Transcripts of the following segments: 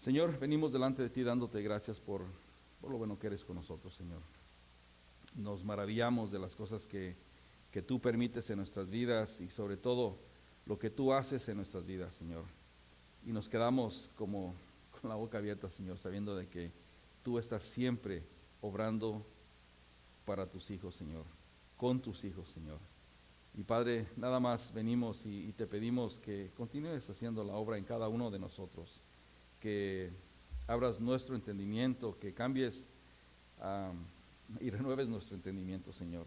Señor, venimos delante de ti dándote gracias por lo bueno que eres con nosotros, Señor. Nos maravillamos de las cosas que tú permites en nuestras vidas y sobre todo lo que tú haces en nuestras vidas, Señor. Y nos quedamos como con la boca abierta, Señor, sabiendo de que tú estás siempre obrando para tus hijos, Señor, con tus hijos, Señor. Y Padre, nada más venimos y te pedimos que continúes haciendo la obra en cada uno de nosotros, que abras nuestro entendimiento, que cambies y renueves nuestro entendimiento, Señor.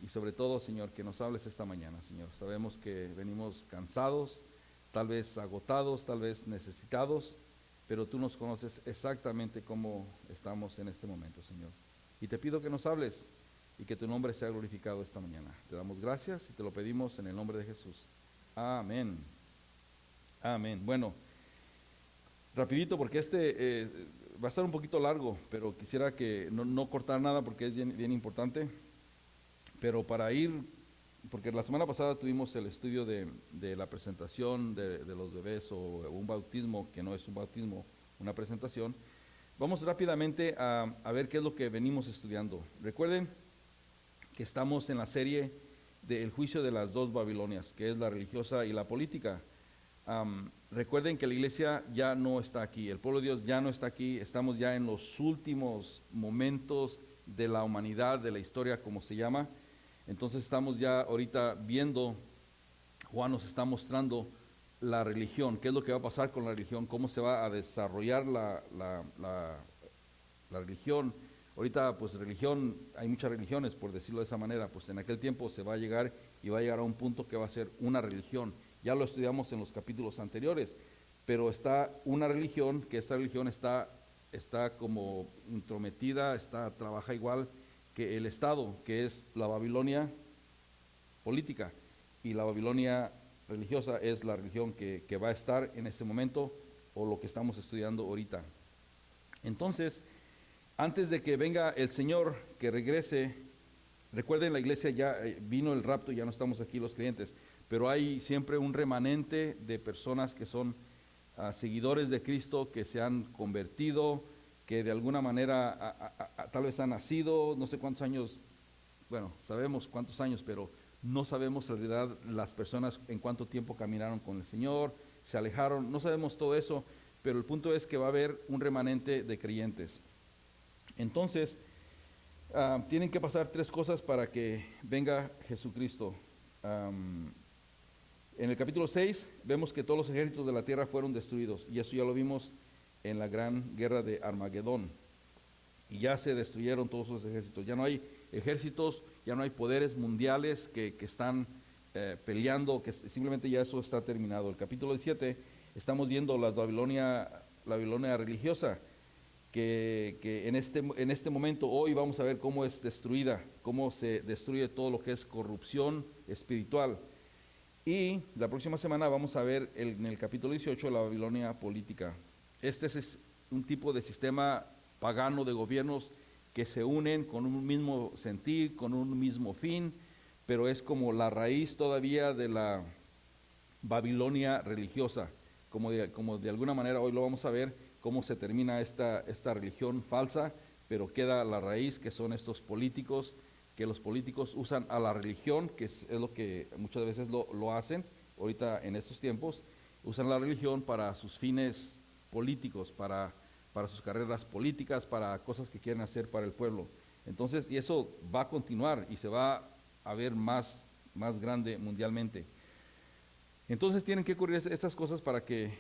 Y sobre todo, Señor, que nos hables esta mañana, Señor. Sabemos que venimos cansados, tal vez agotados, tal vez necesitados, pero tú nos conoces exactamente cómo estamos en este momento, Señor. Y te pido que nos hables y que tu nombre sea glorificado esta mañana. Te damos gracias y te lo pedimos en el nombre de Jesús. Amén. Amén. Bueno, rapidito porque va a estar un poquito largo, pero quisiera que no cortar nada porque es bien importante. Pero para ir, porque la semana pasada tuvimos el estudio de la presentación de los bebés o un bautismo, que no es un bautismo, una presentación. Vamos rápidamente a ver qué es lo que venimos estudiando. Recuerden que estamos en la serie del juicio de las dos Babilonias, que es la religiosa y la política. Recuerden que la iglesia ya no está aquí, el pueblo de Dios ya no está aquí, estamos ya en los últimos momentos de la humanidad, de la historia, como se llama. Entonces estamos ya ahorita viendo, Juan nos está mostrando la religión, qué es lo que va a pasar con la religión, cómo se va a desarrollar la religión. Ahorita pues religión, hay muchas religiones por decirlo de esa manera, pues en aquel tiempo se va a llegar y va a llegar a un punto que va a ser una religión. Ya lo estudiamos en los capítulos anteriores, pero está una religión, que esta religión está como intrometida, trabaja igual que el Estado, que es la Babilonia política, y la Babilonia religiosa es la religión que va a estar en ese momento, o lo que estamos estudiando ahorita. Entonces, antes de que venga el Señor, que regrese, recuerden, la iglesia ya vino el rapto, ya no estamos aquí los creyentes, pero hay siempre un remanente de personas que son seguidores de Cristo, que se han convertido, que de alguna manera tal vez han nacido, no sé cuántos años, bueno, sabemos cuántos años, pero no sabemos en realidad las personas en cuánto tiempo caminaron con el Señor, se alejaron, no sabemos todo eso, pero el punto es que va a haber un remanente de creyentes. Entonces, tienen que pasar tres cosas para que venga Jesucristo. En el capítulo 6 vemos que todos los ejércitos de la tierra fueron destruidos, y eso ya lo vimos en la gran guerra de Armagedón. Y ya se destruyeron todos los ejércitos. Ya no hay ejércitos, ya no hay poderes mundiales que están peleando, que simplemente ya eso está terminado. El capítulo 7 estamos viendo la Babilonia religiosa, que en este momento, hoy vamos a ver cómo es destruida, cómo se destruye todo lo que es corrupción espiritual. Y la próxima semana vamos a ver en el capítulo 18 la Babilonia política. Este es un tipo de sistema pagano de gobiernos que se unen con un mismo sentir, con un mismo fin, pero es como la raíz todavía de la Babilonia religiosa, como de alguna manera hoy lo vamos a ver, cómo se termina esta religión falsa, pero queda la raíz, que son estos políticos, que los políticos usan a la religión, que es lo que muchas veces lo hacen, ahorita en estos tiempos, usan la religión para sus fines políticos, para sus carreras políticas, para cosas que quieren hacer para el pueblo. Entonces, y eso va a continuar y se va a ver más grande mundialmente. Entonces tienen que ocurrir estas cosas para que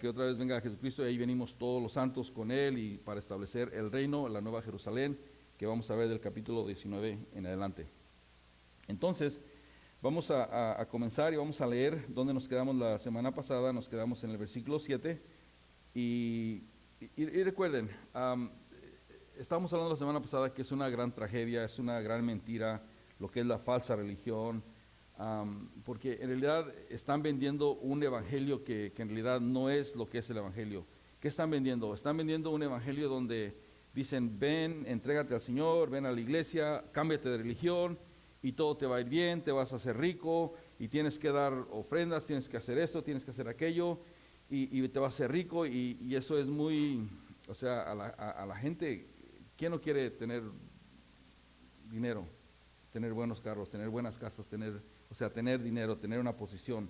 otra vez venga Jesucristo, y ahí venimos todos los santos con Él, y para establecer el reino, la nueva Jerusalén, que vamos a ver del capítulo 19 en adelante. Entonces, vamos a comenzar y vamos a leer donde nos quedamos la semana pasada. Nos quedamos en el versículo 7, y recuerden, estábamos hablando la semana pasada que es una gran tragedia, es una gran mentira, lo que es la falsa religión, porque en realidad están vendiendo un evangelio que en realidad no es lo que es el evangelio. ¿Qué están vendiendo? Están vendiendo un evangelio donde dicen: ven, entrégate al Señor, ven a la iglesia, cámbiate de religión y todo te va a ir bien, te vas a hacer rico y tienes que dar ofrendas, tienes que hacer esto, tienes que hacer aquello. y te vas a hacer rico y eso es muy, o sea, a la gente, ¿quién no quiere tener dinero? Tener buenos carros, tener buenas casas, o sea, tener dinero, tener una posición.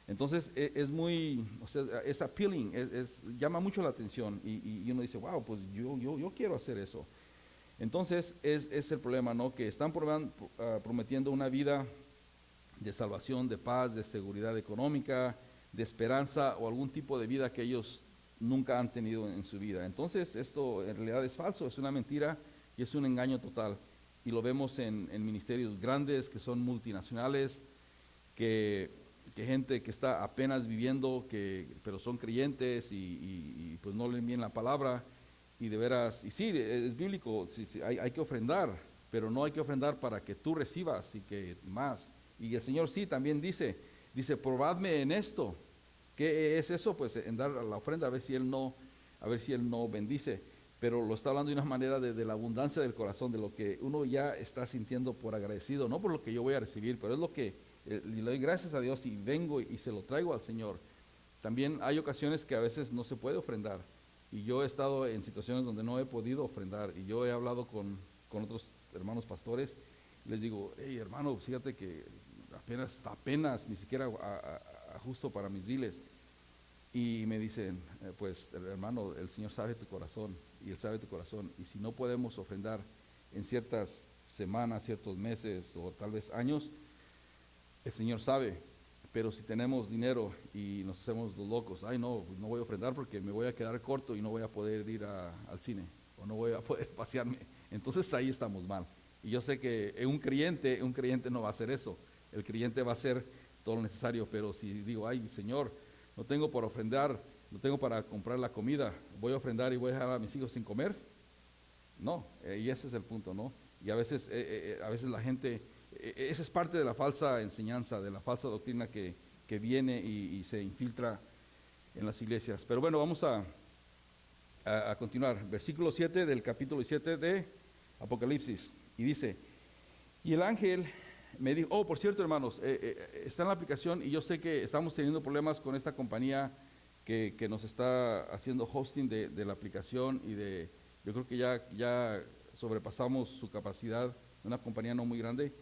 Entonces es muy, o sea, es appealing, llama mucho la atención y uno dice, wow, pues yo quiero hacer eso. Entonces es el problema, ¿no? Que están prometiendo una vida de salvación, de paz, de seguridad económica, de esperanza o algún tipo de vida que ellos nunca han tenido en su vida. Entonces esto en realidad es falso, es una mentira y es un engaño total. Y lo vemos en ministerios grandes que son multinacionales, que gente que está apenas viviendo, pero son creyentes y pues no leen bien la palabra. Y de veras, y sí, es bíblico, sí, hay que ofrendar, pero no hay que ofrendar para que tú recibas y que más. Y el Señor sí también dice, probadme en esto. ¿Qué es eso? Pues en dar la ofrenda, a ver si Él no bendice. Pero lo está hablando de una manera de la abundancia del corazón, de lo que uno ya está sintiendo por agradecido, no por lo que yo voy a recibir, pero es lo que le doy gracias a Dios y vengo y se lo traigo al Señor. También hay ocasiones que a veces no se puede ofrendar. Y yo he estado en situaciones donde no he podido ofrendar. Y yo he hablado con otros hermanos pastores. Les digo, hey hermano, fíjate que apenas, ni siquiera ajusto para mis biles. Y me dicen, pues hermano, el Señor sabe tu corazón. Y Él sabe tu corazón. Y si no podemos ofrendar en ciertas semanas, ciertos meses o tal vez años, el Señor sabe. Pero si tenemos dinero y nos hacemos los locos, ay no, pues no voy a ofrendar porque me voy a quedar corto y no voy a poder ir al cine o no voy a poder pasearme. Entonces ahí estamos mal. Y yo sé que un creyente no va a hacer eso. El creyente va a hacer todo lo necesario, pero si digo, ay Señor, no tengo para ofrendar, no tengo para comprar la comida, voy a ofrendar y voy a dejar a mis hijos sin comer. No, y ese es el punto, ¿no? Y a veces la gente, esa es parte de la falsa enseñanza, de la falsa doctrina que viene y se infiltra en las iglesias. Pero bueno, vamos a continuar. Versículo 7 del capítulo 7 de Apocalipsis. Y dice, y el ángel me dijo, por cierto hermanos, está en la aplicación y yo sé que estamos teniendo problemas con esta compañía que nos está haciendo hosting de la aplicación yo creo que ya sobrepasamos su capacidad, una compañía no muy grande.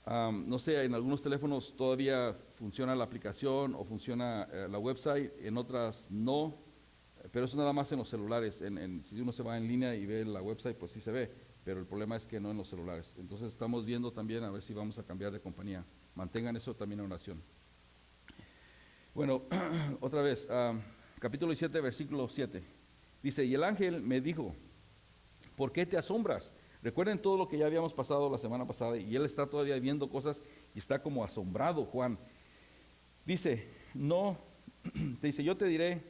No sé, en algunos teléfonos todavía funciona la aplicación o funciona la website, en otras no, pero eso nada más en los celulares. Si uno se va en línea y ve la website, pues sí se ve, pero el problema es que no en los celulares. Entonces estamos viendo también a ver si vamos a cambiar de compañía. Mantengan eso también en oración. Bueno, otra vez, capítulo 7, versículo 7. Dice, y el ángel me dijo, ¿por qué te asombras? Recuerden todo lo que ya habíamos pasado la semana pasada y él está todavía viendo cosas y está como asombrado, Juan. Dice, yo te diré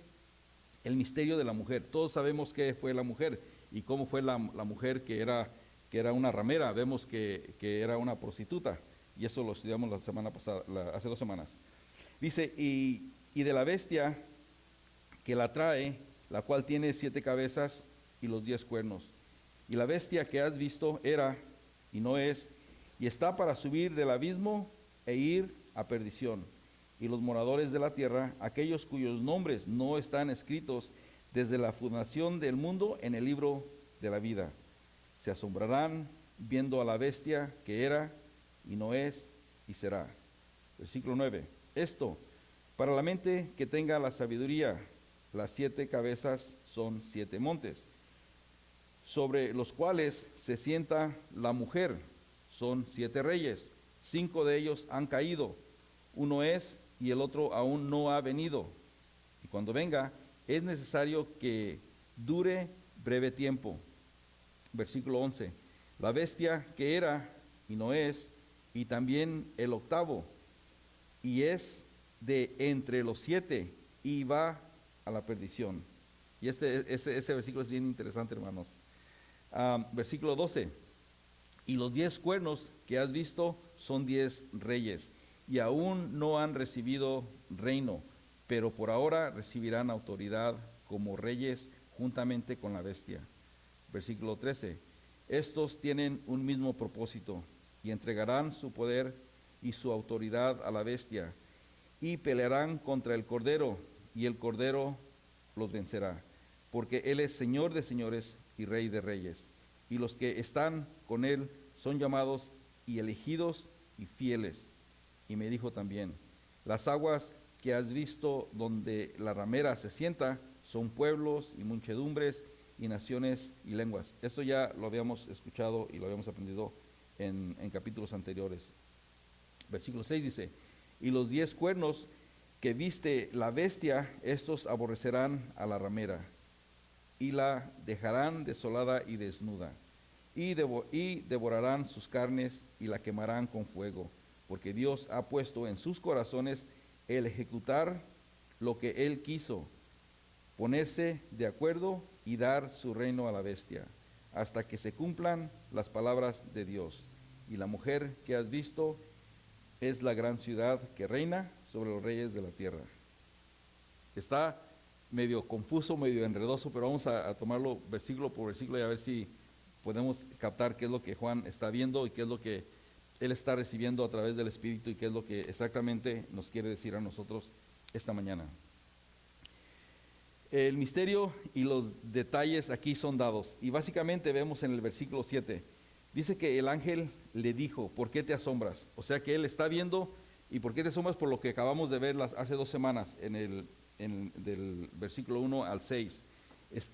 el misterio de la mujer. Todos sabemos qué fue la mujer y cómo fue la mujer que era una ramera. Vemos que era una prostituta y eso lo estudiamos la semana pasada, hace 2 semanas. Dice, y de la bestia que la trae, la cual tiene 7 cabezas y los 10 cuernos. Y la bestia que has visto era y no es, y está para subir del abismo e ir a perdición. Y los moradores de la tierra, aquellos cuyos nombres no están escritos desde la fundación del mundo en el libro de la vida, se asombrarán viendo a la bestia que era y no es y será. Versículo 9. Esto, para la mente que tenga la sabiduría, las 7 cabezas son 7 montes, sobre los cuales se sienta la mujer, son 7 reyes, 5 de ellos han caído, uno es y el otro aún no ha venido. Y cuando venga, es necesario que dure breve tiempo. Versículo 11. La bestia que era y no es, y también el octavo, y es de entre los 7, y va a la perdición. Y ese versículo es bien interesante, hermanos. Versículo 12. Y los 10 cuernos que has visto son 10 reyes, y aún no han recibido reino, pero por ahora recibirán autoridad como reyes juntamente con la bestia. Versículo 13. Estos tienen un mismo propósito, y entregarán su poder y su autoridad a la bestia, y pelearán contra el Cordero, y el Cordero los vencerá, porque Él es Señor de señores y Rey de reyes, y los que están con Él son llamados y elegidos y fieles. Y me dijo también, las aguas que has visto donde la ramera se sienta son pueblos y muchedumbres y naciones y lenguas. Esto ya lo habíamos escuchado y lo habíamos aprendido en capítulos anteriores. Versículo 6 dice, y los 10 cuernos que viste la bestia, estos aborrecerán a la ramera, y la dejarán desolada y desnuda, y devorarán sus carnes y la quemarán con fuego, porque Dios ha puesto en sus corazones el ejecutar lo que Él quiso, ponerse de acuerdo y dar su reino a la bestia, hasta que se cumplan las palabras de Dios. Y la mujer que has visto es la gran ciudad que reina sobre los reyes de la tierra. Está medio confuso, medio enredoso, pero vamos a tomarlo versículo por versículo y a ver si podemos captar qué es lo que Juan está viendo y qué es lo que él está recibiendo a través del Espíritu y qué es lo que exactamente nos quiere decir a nosotros esta mañana. El misterio y los detalles aquí son dados y básicamente vemos en el versículo 7, dice que el ángel le dijo, ¿por qué te asombras? O sea que él está viendo, ¿y por qué te asombras? Por lo que acabamos de ver hace 2 semanas del versículo 1 al 6,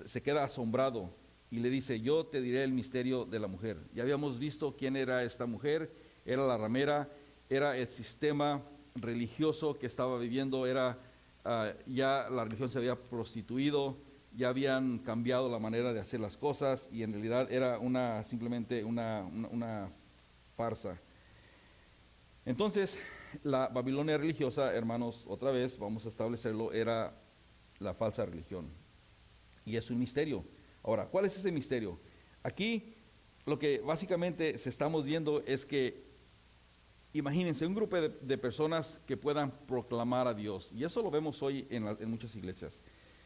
se queda asombrado y le dice, yo te diré el misterio de la mujer. Ya habíamos visto quién era esta mujer, era la ramera, era el sistema religioso que estaba viviendo, ya la religión se había prostituido, ya habían cambiado la manera de hacer las cosas y en realidad era simplemente una farsa. Entonces, la Babilonia religiosa, hermanos, otra vez vamos a establecerlo, era la falsa religión. Y es un misterio. Ahora, ¿cuál es ese misterio? Aquí lo que básicamente se estamos viendo es que, imagínense, un grupo de personas que puedan proclamar a Dios, y eso lo vemos hoy en muchas iglesias,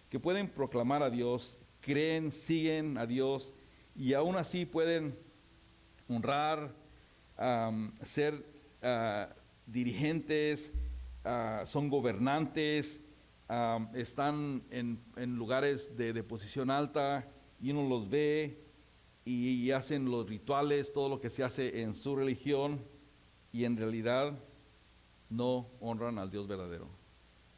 que pueden proclamar a Dios, creen, siguen a Dios, y aún así pueden honrar, ser dirigentes, son gobernantes, están en lugares de posición alta, y uno los ve y hacen los rituales, todo lo que se hace en su religión, y en realidad no honran al Dios verdadero.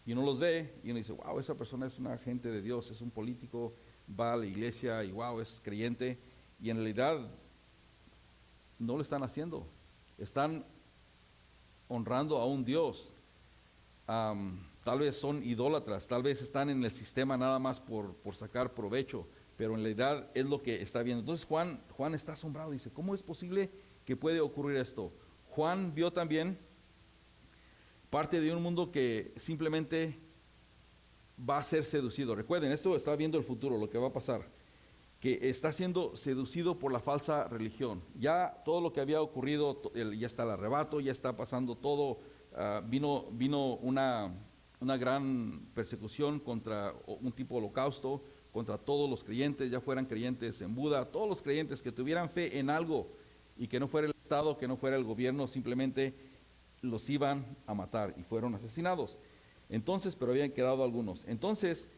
Y uno los ve y uno dice, wow, esa persona es un agente de Dios, es un político, va a la iglesia y wow, es creyente. Y en realidad no lo están haciendo. Están honrando a un Dios. Tal vez son idólatras, tal vez están en el sistema nada más por sacar provecho, pero en realidad es lo que está viendo. Entonces Juan está asombrado, dice, ¿cómo es posible que puede ocurrir esto? Juan vio también parte de un mundo que simplemente va a ser seducido. Recuerden, esto está viendo el futuro, lo que va a pasar, que está siendo seducido por la falsa religión. Ya todo lo que había ocurrido, ya está el arrebato, ya está pasando todo. Vino una gran persecución contra un tipo de holocausto, contra todos los creyentes, ya fueran creyentes en Buda, todos los creyentes que tuvieran fe en algo y que no fuera el Estado, que no fuera el gobierno, simplemente los iban a matar y fueron asesinados. Entonces, pero habían quedado algunos. Entonces,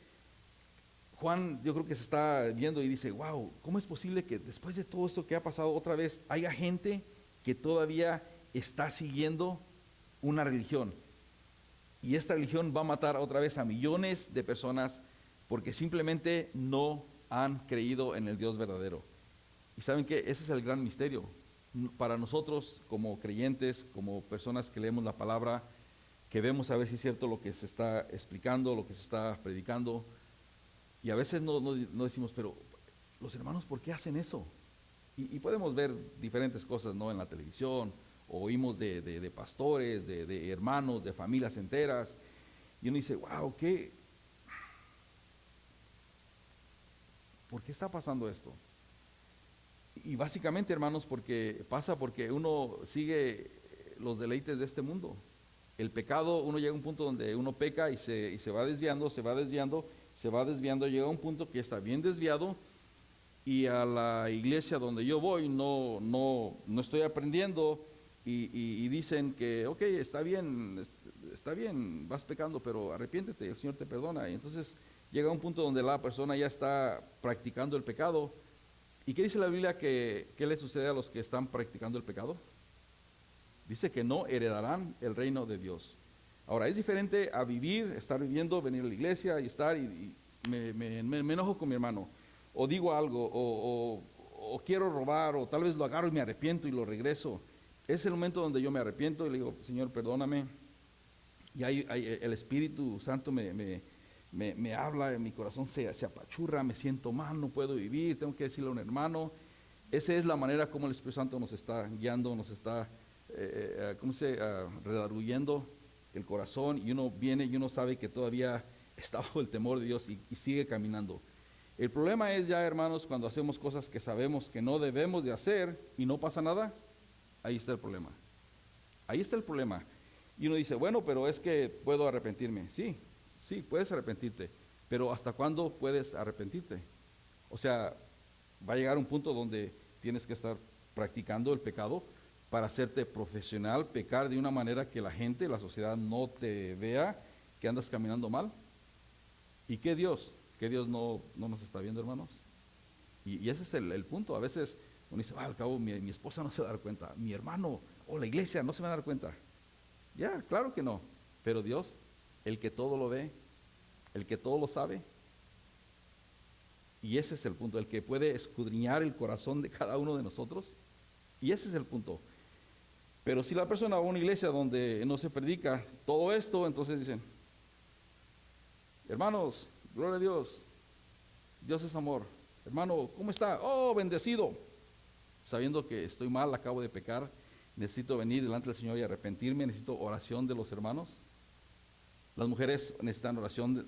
Juan yo creo que se está viendo y dice, wow, ¿cómo es posible que después de todo esto que ha pasado otra vez haya gente que todavía está siguiendo una religión? Y esta religión va a matar otra vez a millones de personas porque simplemente no han creído en el Dios verdadero. Y saben que ese es el gran misterio. Para nosotros como creyentes, como personas que leemos la palabra, que vemos a ver si es cierto lo que se está explicando, lo que se está predicando, y a veces no decimos, pero los hermanos, ¿por qué hacen eso? Y podemos ver diferentes cosas, ¿no? En la televisión, o oímos de pastores, de hermanos, de familias enteras, y uno dice, wow, ¿por qué está pasando esto? Y básicamente, hermanos, porque uno sigue los deleites de este mundo. El pecado, uno llega a un punto donde uno peca y se va desviando, llega a un punto que está bien desviado, y a la iglesia donde yo voy no estoy aprendiendo, y dicen que, ok, está bien, está bien, vas pecando, pero arrepiéntete, el Señor te perdona. Y entonces llega un punto donde la persona ya está practicando el pecado. ¿Y qué dice la Biblia qué le sucede a los que están practicando el pecado? Dice que no heredarán el reino de Dios. Ahora, es diferente a vivir, estar viviendo, venir a la iglesia y estar y me enojo con mi hermano, o digo algo, o quiero robar, o tal vez lo agarro y me arrepiento y lo regreso. Es el momento donde yo me arrepiento y le digo, Señor, perdóname. Y el Espíritu Santo me habla, en mi corazón se apachurra, me siento mal, no puedo vivir, tengo que decirle a un hermano. Esa es la manera como el Espíritu Santo nos está guiando, nos está redarguyendo el corazón, y uno viene y uno sabe que todavía está bajo el temor de Dios y sigue caminando. El problema es ya, hermanos, cuando hacemos cosas que sabemos que no debemos de hacer y no pasa nada. Ahí está el problema. Ahí está el problema. Y uno dice, bueno, pero es que puedo arrepentirme. Sí, sí, puedes arrepentirte, pero ¿hasta cuándo puedes arrepentirte? O sea, va a llegar un punto donde tienes que estar practicando el pecado para hacerte profesional, pecar de una manera que la gente, la sociedad no te vea que andas caminando mal. ¿Y qué Dios? ¿Que Dios no nos está viendo, hermanos? Y ese es el punto. A veces uno dice, al cabo mi esposa no se va a dar cuenta, mi hermano o la iglesia no se va a dar cuenta. Ya, claro que no. Pero Dios, el que todo lo ve, el que todo lo sabe, y ese es el punto, el que puede escudriñar el corazón de cada uno de nosotros, y ese es el punto. Pero si la persona va a una iglesia donde no se predica todo esto, entonces dicen, hermanos, gloria a Dios, Dios es amor. Hermano, ¿cómo está? Oh, bendecido. Sabiendo que estoy mal, acabo de pecar, necesito venir delante del Señor y arrepentirme, necesito oración de los hermanos. Las mujeres necesitan oración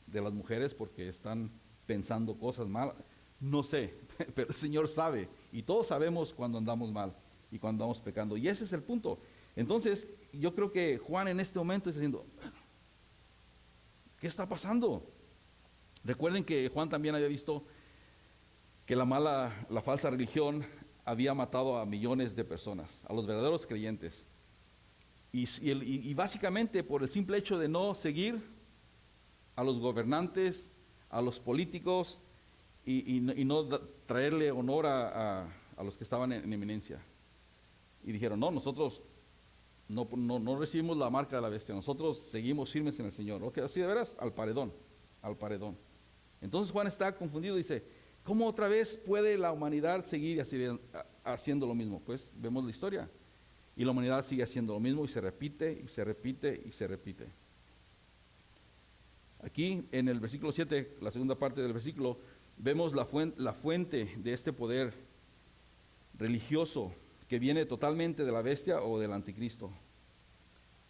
de las mujeres porque están pensando cosas malas. No sé, pero el Señor sabe, y todos sabemos cuando andamos mal y cuando andamos pecando, y ese es el punto. Entonces, yo creo que Juan en este momento está diciendo, ¿qué está pasando? Recuerden que Juan también había visto que la falsa religión había matado a millones de personas, a los verdaderos creyentes. Y básicamente por el simple hecho de no seguir a los gobernantes, a los políticos, y no traerle honor a los que estaban en eminencia. Y dijeron, no, nosotros no recibimos la marca de la bestia, nosotros seguimos firmes en el Señor. Ok, así de veras, al paredón. Entonces Juan está confundido y dice, ¿cómo otra vez puede la humanidad seguir haciendo lo mismo? Pues vemos la historia. Y la humanidad sigue haciendo lo mismo y se repite, y se repite, y se repite. Aquí en el versículo 7, la segunda parte del versículo, vemos la fuente de este poder religioso que viene totalmente de la bestia o del anticristo.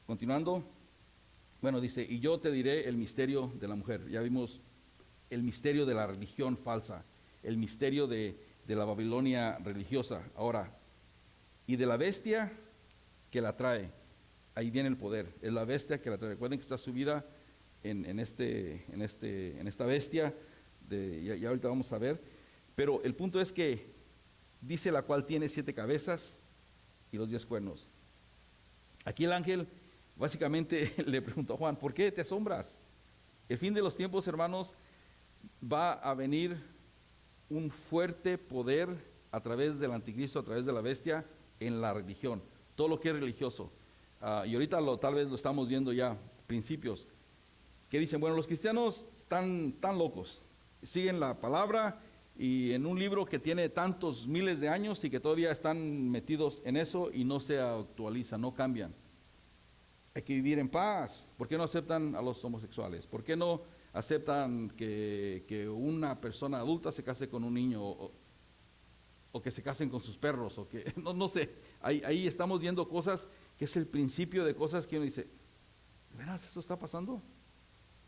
Continuando, bueno, dice, y yo te diré el misterio de la mujer. Ya vimos el misterio de la religión falsa, el misterio de la Babilonia religiosa. Ahora, y de la bestia que la trae. Ahí viene el poder. Es la bestia que la trae. Recuerden que está subida en esta bestia. Ya ahorita vamos a ver. Pero el punto es que dice la cual tiene 7 cabezas y los 10 cuernos. Aquí el ángel básicamente le preguntó a Juan, ¿por qué te asombras? El fin de los tiempos, hermanos, va a venir un fuerte poder a través del anticristo, a través de la bestia, en la religión, todo lo que es religioso. Y ahorita tal vez lo estamos viendo ya, principios, que dicen, bueno, los cristianos están tan locos, siguen la palabra y en un libro que tiene tantos miles de años y que todavía están metidos en eso y no se actualiza, no cambian. Hay que vivir en paz. ¿Por qué no aceptan a los homosexuales? ¿Por qué no aceptan que una persona adulta se case con un niño o que se casen con sus perros? O que no sé. Ahí estamos viendo cosas que es el principio de cosas que uno dice, ¿de veras eso está pasando?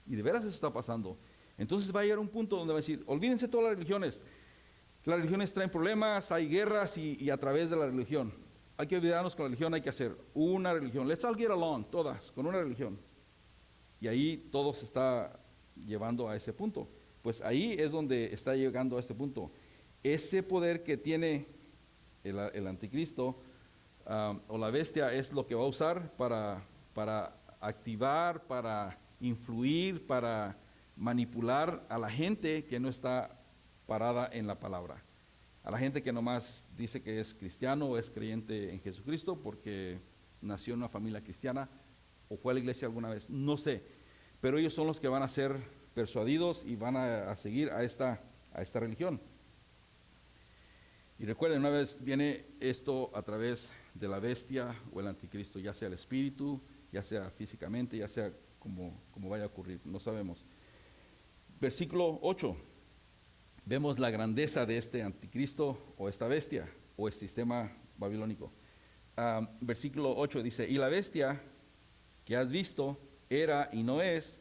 Y de veras eso está pasando. Entonces va a llegar un punto donde va a decir, olvídense todas las religiones. Las religiones traen problemas, hay guerras y a través de la religión. Hay que olvidarnos que la religión hay que hacer una religión. Let's all get along, todas, con una religión. Y ahí todo se está llevando a ese punto. Pues ahí es donde está llegando a este punto. Ese poder que tiene el anticristo o la bestia es lo que va a usar para activar, para influir, para manipular a la gente que no está parada en la palabra. A la gente que nomás dice que es cristiano o es creyente en Jesucristo porque nació en una familia cristiana o fue a la iglesia alguna vez, no sé. Pero ellos son los que van a ser persuadidos y van a seguir a esta religión. Y recuerden, una vez viene esto a través de la bestia o el anticristo, ya sea el espíritu, ya sea físicamente, ya sea como vaya a ocurrir, no sabemos. Versículo 8, vemos la grandeza de este anticristo o esta bestia o el sistema babilónico. Versículo 8 dice, y la bestia que has visto era y no es,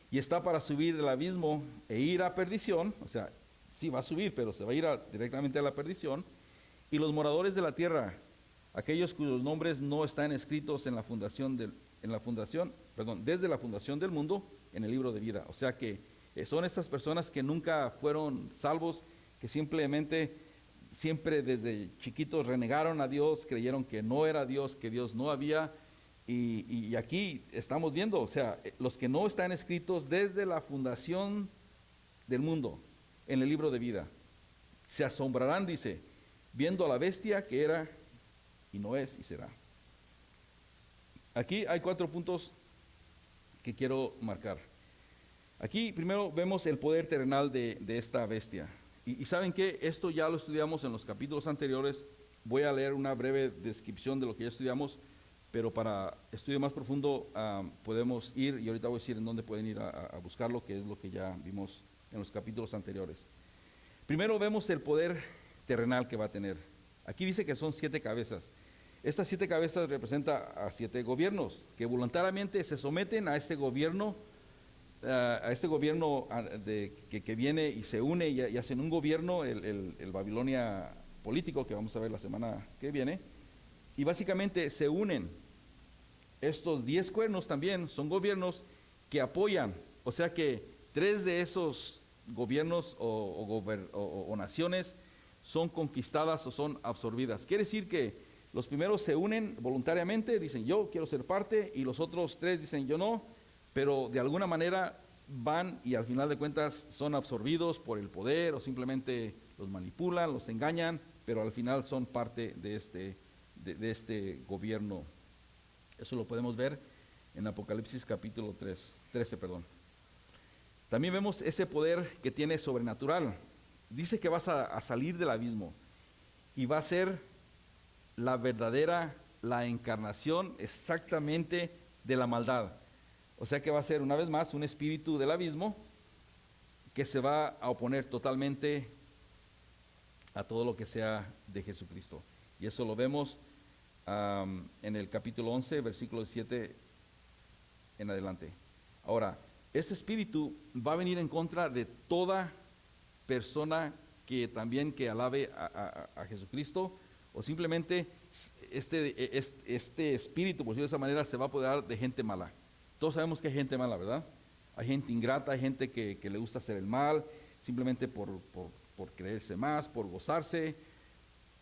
y está para subir del abismo e ir a perdición, o sea, sí va a subir, pero se va a ir directamente a la perdición, y los moradores de la tierra, aquellos cuyos nombres no están escritos en la fundación desde la fundación del mundo, en el libro de vida. O sea que son estas personas que nunca fueron salvos, que siempre desde chiquitos renegaron a Dios, creyeron que no era Dios, que Dios no había. Y aquí estamos viendo, o sea, los que no están escritos desde la fundación del mundo, en el libro de vida, se asombrarán, dice, viendo a la bestia que era y no es y será. Aquí hay 4 puntos que quiero marcar. Aquí primero vemos el poder terrenal de esta bestia. Y ¿saben qué? Esto ya lo estudiamos en los capítulos anteriores. Voy a leer una breve descripción de lo que ya estudiamos, pero para estudio más profundo podemos ir, y ahorita voy a decir en dónde pueden ir a buscarlo, que es lo que ya vimos en los capítulos anteriores. Primero vemos el poder terrenal que va a tener. Aquí dice que son 7 cabezas. Estas 7 cabezas representan a 7 gobiernos que voluntariamente se someten a este gobierno, que viene y se une y hacen un gobierno, el Babilonia político, que vamos a ver la semana que viene. Y básicamente se unen. Estos 10 cuernos también son gobiernos que apoyan, o sea que 3 de esos gobiernos o naciones son conquistadas o son absorbidas. Quiere decir que los primeros se unen voluntariamente, dicen yo quiero ser parte, y los otros 3 dicen yo no, pero de alguna manera van y al final de cuentas son absorbidos por el poder o simplemente los manipulan, los engañan, pero al final son parte de este gobierno. Eso lo podemos ver en Apocalipsis capítulo 13. También vemos ese poder que tiene sobrenatural. Dice que vas a salir del abismo y va a ser la encarnación exactamente de la maldad. O sea que va a ser una vez más un espíritu del abismo que se va a oponer totalmente a todo lo que sea de Jesucristo. Y eso lo vemos en el capítulo 11, versículo 7 en adelante. Ahora, este espíritu va a venir en contra de toda persona que alabe a Jesucristo, o simplemente este espíritu, por decirlo de esa manera, se va a apoderar de gente mala. Todos sabemos que hay gente mala, ¿verdad? Hay gente ingrata, hay gente que le gusta hacer el mal, simplemente por creerse más, por gozarse.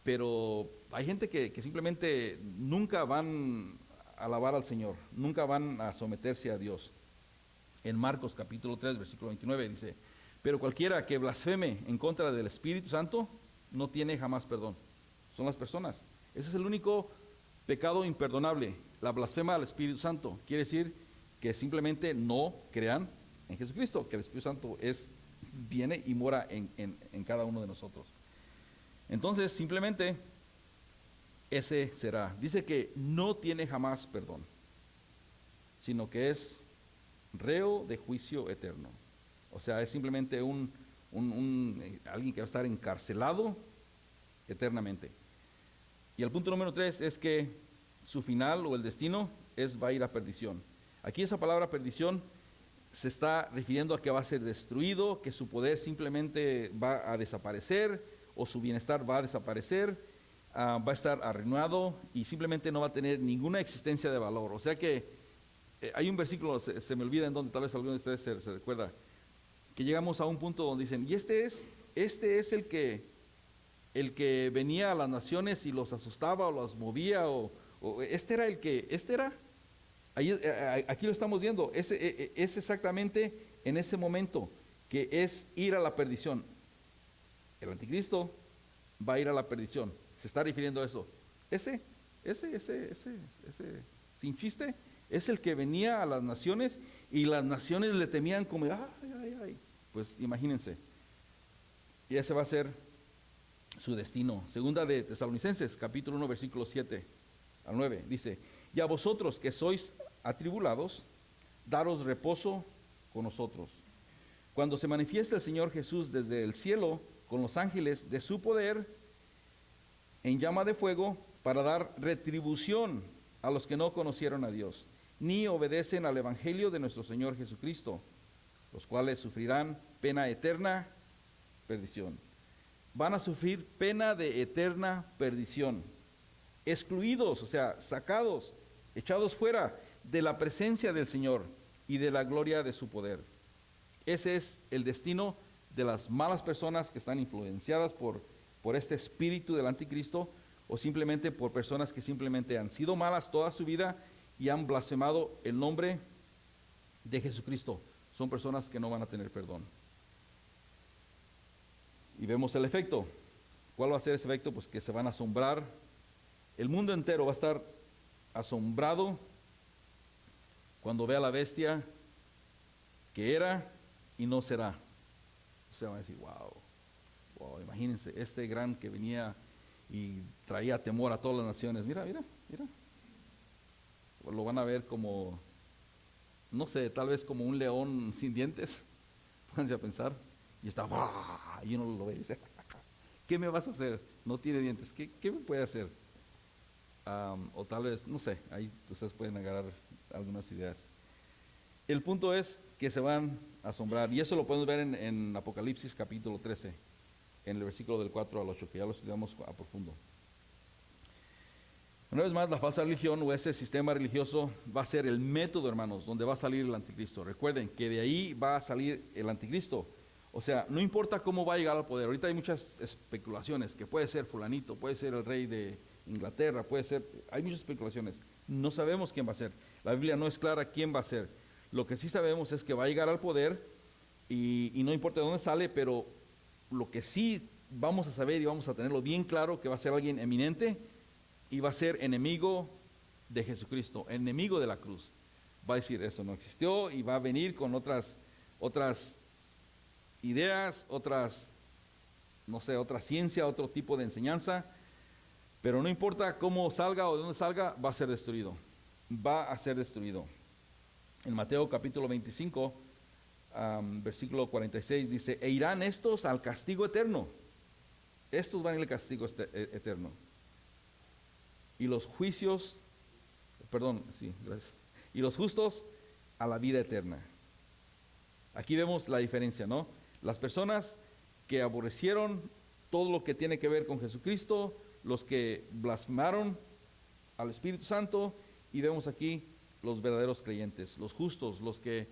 Pero hay gente que simplemente nunca van a alabar al Señor, nunca van a someterse a Dios. En Marcos capítulo 3, versículo 29 dice, pero cualquiera que blasfeme en contra del Espíritu Santo no tiene jamás perdón. Son las personas. Ese es el único pecado imperdonable, la blasfema al Espíritu Santo. Quiere decir que simplemente no crean en Jesucristo, que el Espíritu Santo viene y mora en cada uno de nosotros. Entonces, simplemente, ese será. Dice que no tiene jamás perdón, sino que es reo de juicio eterno. O sea, es simplemente alguien que va a estar encarcelado eternamente. Y el punto número 3 es que su final o el destino va a ir a perdición. Aquí esa palabra perdición se está refiriendo a que va a ser destruido, que su poder simplemente va a desaparecer, o su bienestar va a desaparecer, va a estar arruinado y simplemente no va a tener ninguna existencia de valor. O sea que hay un versículo, se me olvida en donde tal vez alguno de ustedes se recuerda, que llegamos a un punto donde dicen, y este es el que venía a las naciones y los asustaba o los movía, o este era. Aquí lo estamos viendo, es exactamente en ese momento que es ir a la perdición. El anticristo va a ir a la perdición. Se está refiriendo a eso. Ese, sin chiste, es el que venía a las naciones y las naciones le temían como, ay. Pues imagínense. Y ese va a ser su destino. Segunda de Tesalonicenses, capítulo 1, versículos 7 al 9, dice: y a vosotros que sois atribulados, daros reposo con nosotros, cuando se manifieste el Señor Jesús desde el cielo con los ángeles de su poder en llama de fuego, para dar retribución a los que no conocieron a Dios, ni obedecen al evangelio de nuestro Señor Jesucristo, los cuales sufrirán pena eterna, perdición. Van a sufrir pena de eterna perdición, excluidos, o sea, sacados, echados fuera de la presencia del Señor y de la gloria de su poder. Ese es el destino de las malas personas que están influenciadas por este espíritu del anticristo, o simplemente por personas que simplemente han sido malas toda su vida y han blasfemado el nombre de Jesucristo. Son personas que no van a tener perdón. Y vemos el efecto. ¿Cuál va a ser ese efecto? Pues que se van a asombrar. El mundo entero va a estar asombrado cuando vea la bestia que era y no será. Se van a decir, wow, imagínense, este gran que venía y traía temor a todas las naciones. Mira. Lo van a ver como, no sé, tal vez como un león sin dientes. Pónganse a pensar. Y está, y uno lo ve y dice, ¿qué me vas a hacer? No tiene dientes, ¿qué me puede hacer? O tal vez, no sé, ahí ustedes pueden agarrar algunas ideas. El punto es que se van a asombrar, y eso lo podemos ver en Apocalipsis capítulo 13, en el versículo del 4 al 8, que ya lo estudiamos a profundo. Una vez más, la falsa religión o ese sistema religioso va a ser el método, hermanos, donde va a salir el anticristo. Recuerden que de ahí va a salir el anticristo. O sea, no importa cómo va a llegar al poder. Ahorita hay muchas especulaciones, que puede ser fulanito, puede ser el rey de Inglaterra, puede ser, hay muchas especulaciones. No sabemos quién va a ser. La Biblia no es clara quién va a ser. Lo que sí sabemos es que va a llegar al poder y no importa de dónde sale, pero lo que sí vamos a saber y vamos a tenerlo bien claro, que va a ser alguien eminente y va a ser enemigo de Jesucristo, enemigo de la cruz. Va a decir, eso no existió, y va a venir con otras ideas, no sé, otra ciencia, otro tipo de enseñanza, pero no importa cómo salga o de dónde salga, va a ser destruido. Va a ser destruido. En Mateo capítulo 25, versículo 46 dice: e irán estos al castigo eterno. Estos van a ir al castigo eterno. Y los justos a la vida eterna. Aquí vemos la diferencia, ¿no? Las personas que aborrecieron todo lo que tiene que ver con Jesucristo, los que blasfemaron al Espíritu Santo, y vemos aquí los verdaderos creyentes, los justos, los que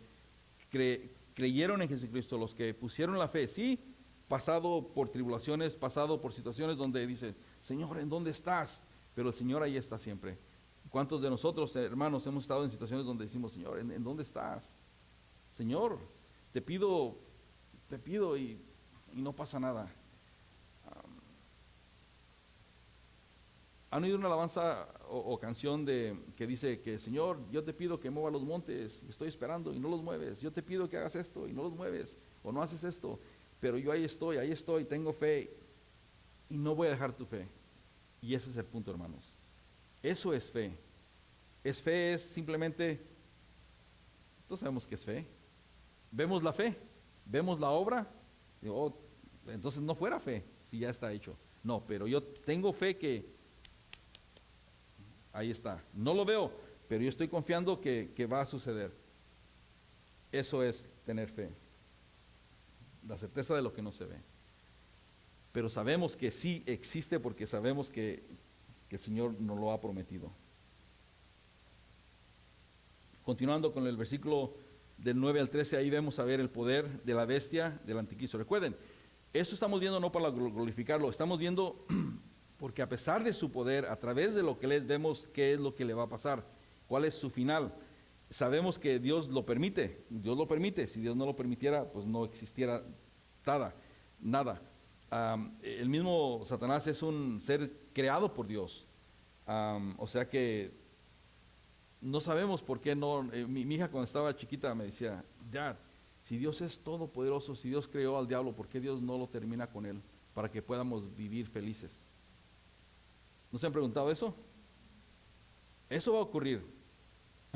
creyeron en Jesucristo, los que pusieron la fe, sí, pasado por tribulaciones, pasado por situaciones donde dice, Señor, ¿en dónde estás? Pero el Señor ahí está siempre. ¿Cuántos de nosotros, hermanos, hemos estado en situaciones donde decimos, Señor, ¿en dónde estás? Señor, te pido y no pasa nada. ¿Han oído una alabanza o canción que dice que, Señor, yo te pido que mueva los montes, estoy esperando y no los mueves? Yo te pido que hagas esto y no los mueves, o no haces esto, pero yo ahí estoy, tengo fe y no voy a dejar tu fe. Y ese es el punto, hermanos. Eso es fe. Es simplemente, todos sabemos que es fe. Vemos la fe, vemos la obra, entonces no fuera fe si ya está hecho. No, pero yo tengo fe que ahí está. No lo veo, pero yo estoy confiando que va a suceder. Eso es tener fe. La certeza de lo que no se ve. Pero sabemos que sí existe porque sabemos que el Señor nos lo ha prometido. Continuando con el versículo del 9 al 13, ahí vemos a ver el poder de la bestia del anticristo. Recuerden, eso estamos viendo no para glorificarlo, estamos viendo porque a pesar de su poder, a través de lo que les vemos qué es lo que le va a pasar, cuál es su final. sabemos que Dios lo permite, si Dios no lo permitiera, pues no existiera nada. El mismo Satanás es un ser creado por Dios, o sea que no sabemos por qué no. Mi hija cuando estaba chiquita me decía, Dad, si Dios es todopoderoso, si Dios creó al diablo, ¿por qué Dios no lo termina con él para que podamos vivir felices? ¿No se han preguntado eso? Eso va a ocurrir,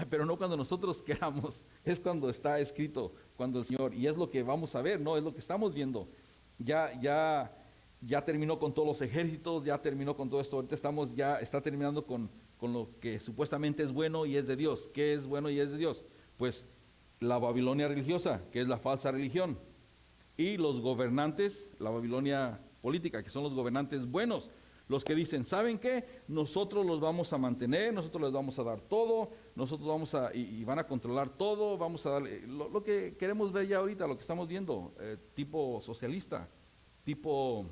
pero no cuando nosotros queramos, es cuando está escrito, cuando el Señor, y es lo que vamos a ver, ¿no? Es lo que estamos viendo. Ya terminó con todos los ejércitos, ya terminó con todo esto, ahorita está terminando con lo que supuestamente es bueno y es de Dios. ¿Qué es bueno y es de Dios? Pues la Babilonia religiosa, que es la falsa religión, y los gobernantes, la Babilonia política, que son los gobernantes buenos, los que dicen, ¿saben qué? Nosotros los vamos a mantener, nosotros les vamos a dar todo, nosotros y van a controlar todo, vamos a darle, lo que queremos ver ya ahorita, lo que estamos viendo, tipo socialista, tipo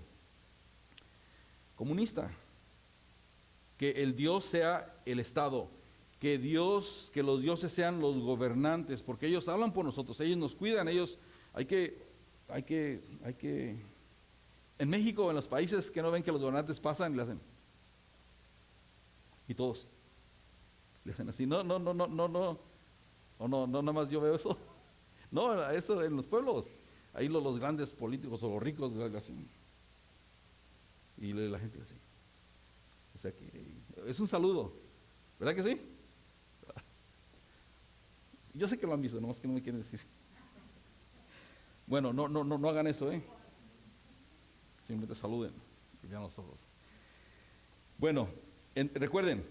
comunista, que el Dios sea el Estado, que los dioses sean los gobernantes, porque ellos hablan por nosotros, ellos nos cuidan, ellos, hay que, en México, en los países que no ven que los gobernantes pasan y le hacen, y todos le hacen así, no, nada más yo veo eso, no, eso en los pueblos, ahí los grandes políticos o los ricos así, y la gente así, o sea que es un saludo, ¿verdad que sí? Yo sé que lo han visto, nomás que no me quieren decir. Bueno, no hagan eso, simplemente saluden y vean los ojos. Bueno, recuerden,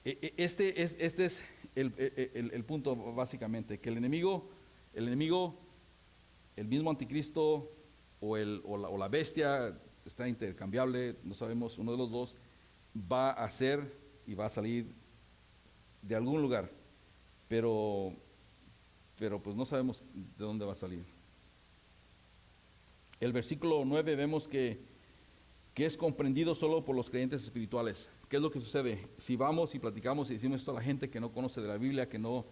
este es el punto básicamente, que el enemigo, el mismo anticristo o la bestia, está intercambiable, no sabemos, uno de los dos, va a hacer y va a salir de algún lugar, pero pues no sabemos de dónde va a salir. El versículo 9 vemos que es comprendido solo por los creyentes espirituales. ¿Qué es lo que sucede? Si vamos y platicamos y decimos esto a la gente que no conoce de la Biblia, que no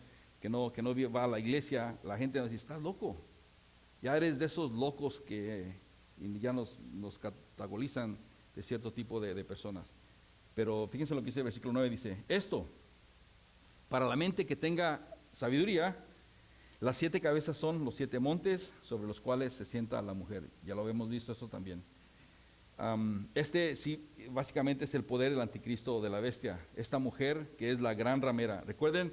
va a la iglesia, la gente nos dice, estás loco, ya eres de esos locos y ya nos categorizan de cierto tipo de personas. Pero fíjense lo que dice el versículo 9, dice, esto, para la mente que tenga sabiduría, las 7 cabezas son los 7 montes sobre los cuales se sienta la mujer. Ya lo habíamos visto esto también. Sí, básicamente es el poder del anticristo o de la bestia. Esta mujer que es la gran ramera. Recuerden,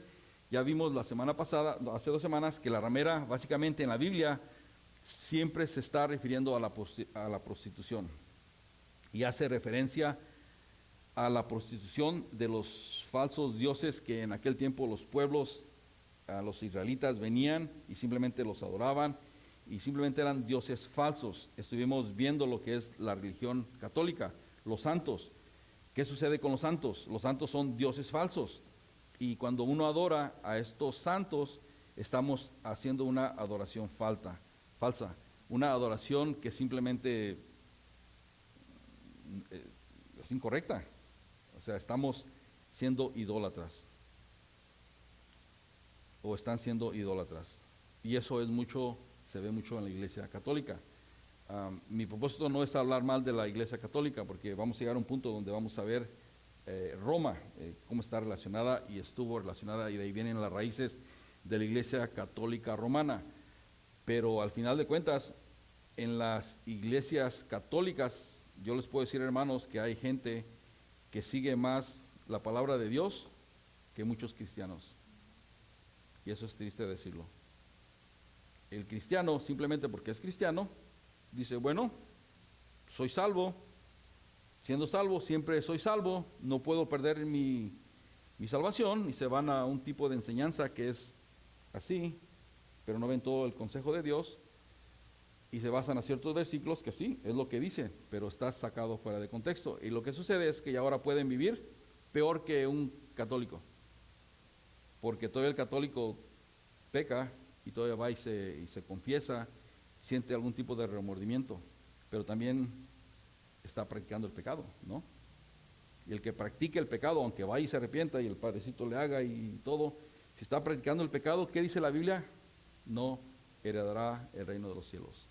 ya vimos la semana pasada, hace 2 semanas, que la ramera básicamente en la Biblia siempre se está refiriendo a la prostitución. Y hace referencia a la prostitución de los falsos dioses que en aquel tiempo los pueblos, a los israelitas, venían y simplemente los adoraban y simplemente eran dioses falsos. Estuvimos viendo lo que es la religión católica, los santos. ¿Qué sucede con los santos? Los santos son dioses falsos y cuando uno adora a estos santos estamos haciendo una adoración falsa, una adoración que simplemente es incorrecta. O sea, estamos siendo idólatras. O están siendo idólatras. Y eso se ve mucho en la iglesia católica. Mi propósito no es hablar mal de la iglesia católica, porque vamos a llegar a un punto donde vamos a ver Roma, cómo está relacionada y estuvo relacionada, y de ahí vienen las raíces de la iglesia católica romana. Pero al final de cuentas, en las iglesias católicas, yo les puedo decir, hermanos, que hay gente que sigue más la palabra de Dios que muchos cristianos. Y eso es triste decirlo. El cristiano, simplemente porque es cristiano, dice, bueno, soy salvo, siendo salvo, siempre soy salvo, no puedo perder mi salvación, y se van a un tipo de enseñanza que es así, pero no ven todo el consejo de Dios, y se basan a ciertos versículos que sí, es lo que dice, pero está sacado fuera de contexto. Y lo que sucede es que ya ahora pueden vivir peor que un católico, porque todavía el católico peca y todavía va y se confiesa, siente algún tipo de remordimiento, pero también está practicando el pecado, ¿no? Y el que practique el pecado, aunque vaya y se arrepienta y el padrecito le haga y todo, Si está practicando el pecado, ¿qué dice la Biblia? No heredará el reino de los cielos.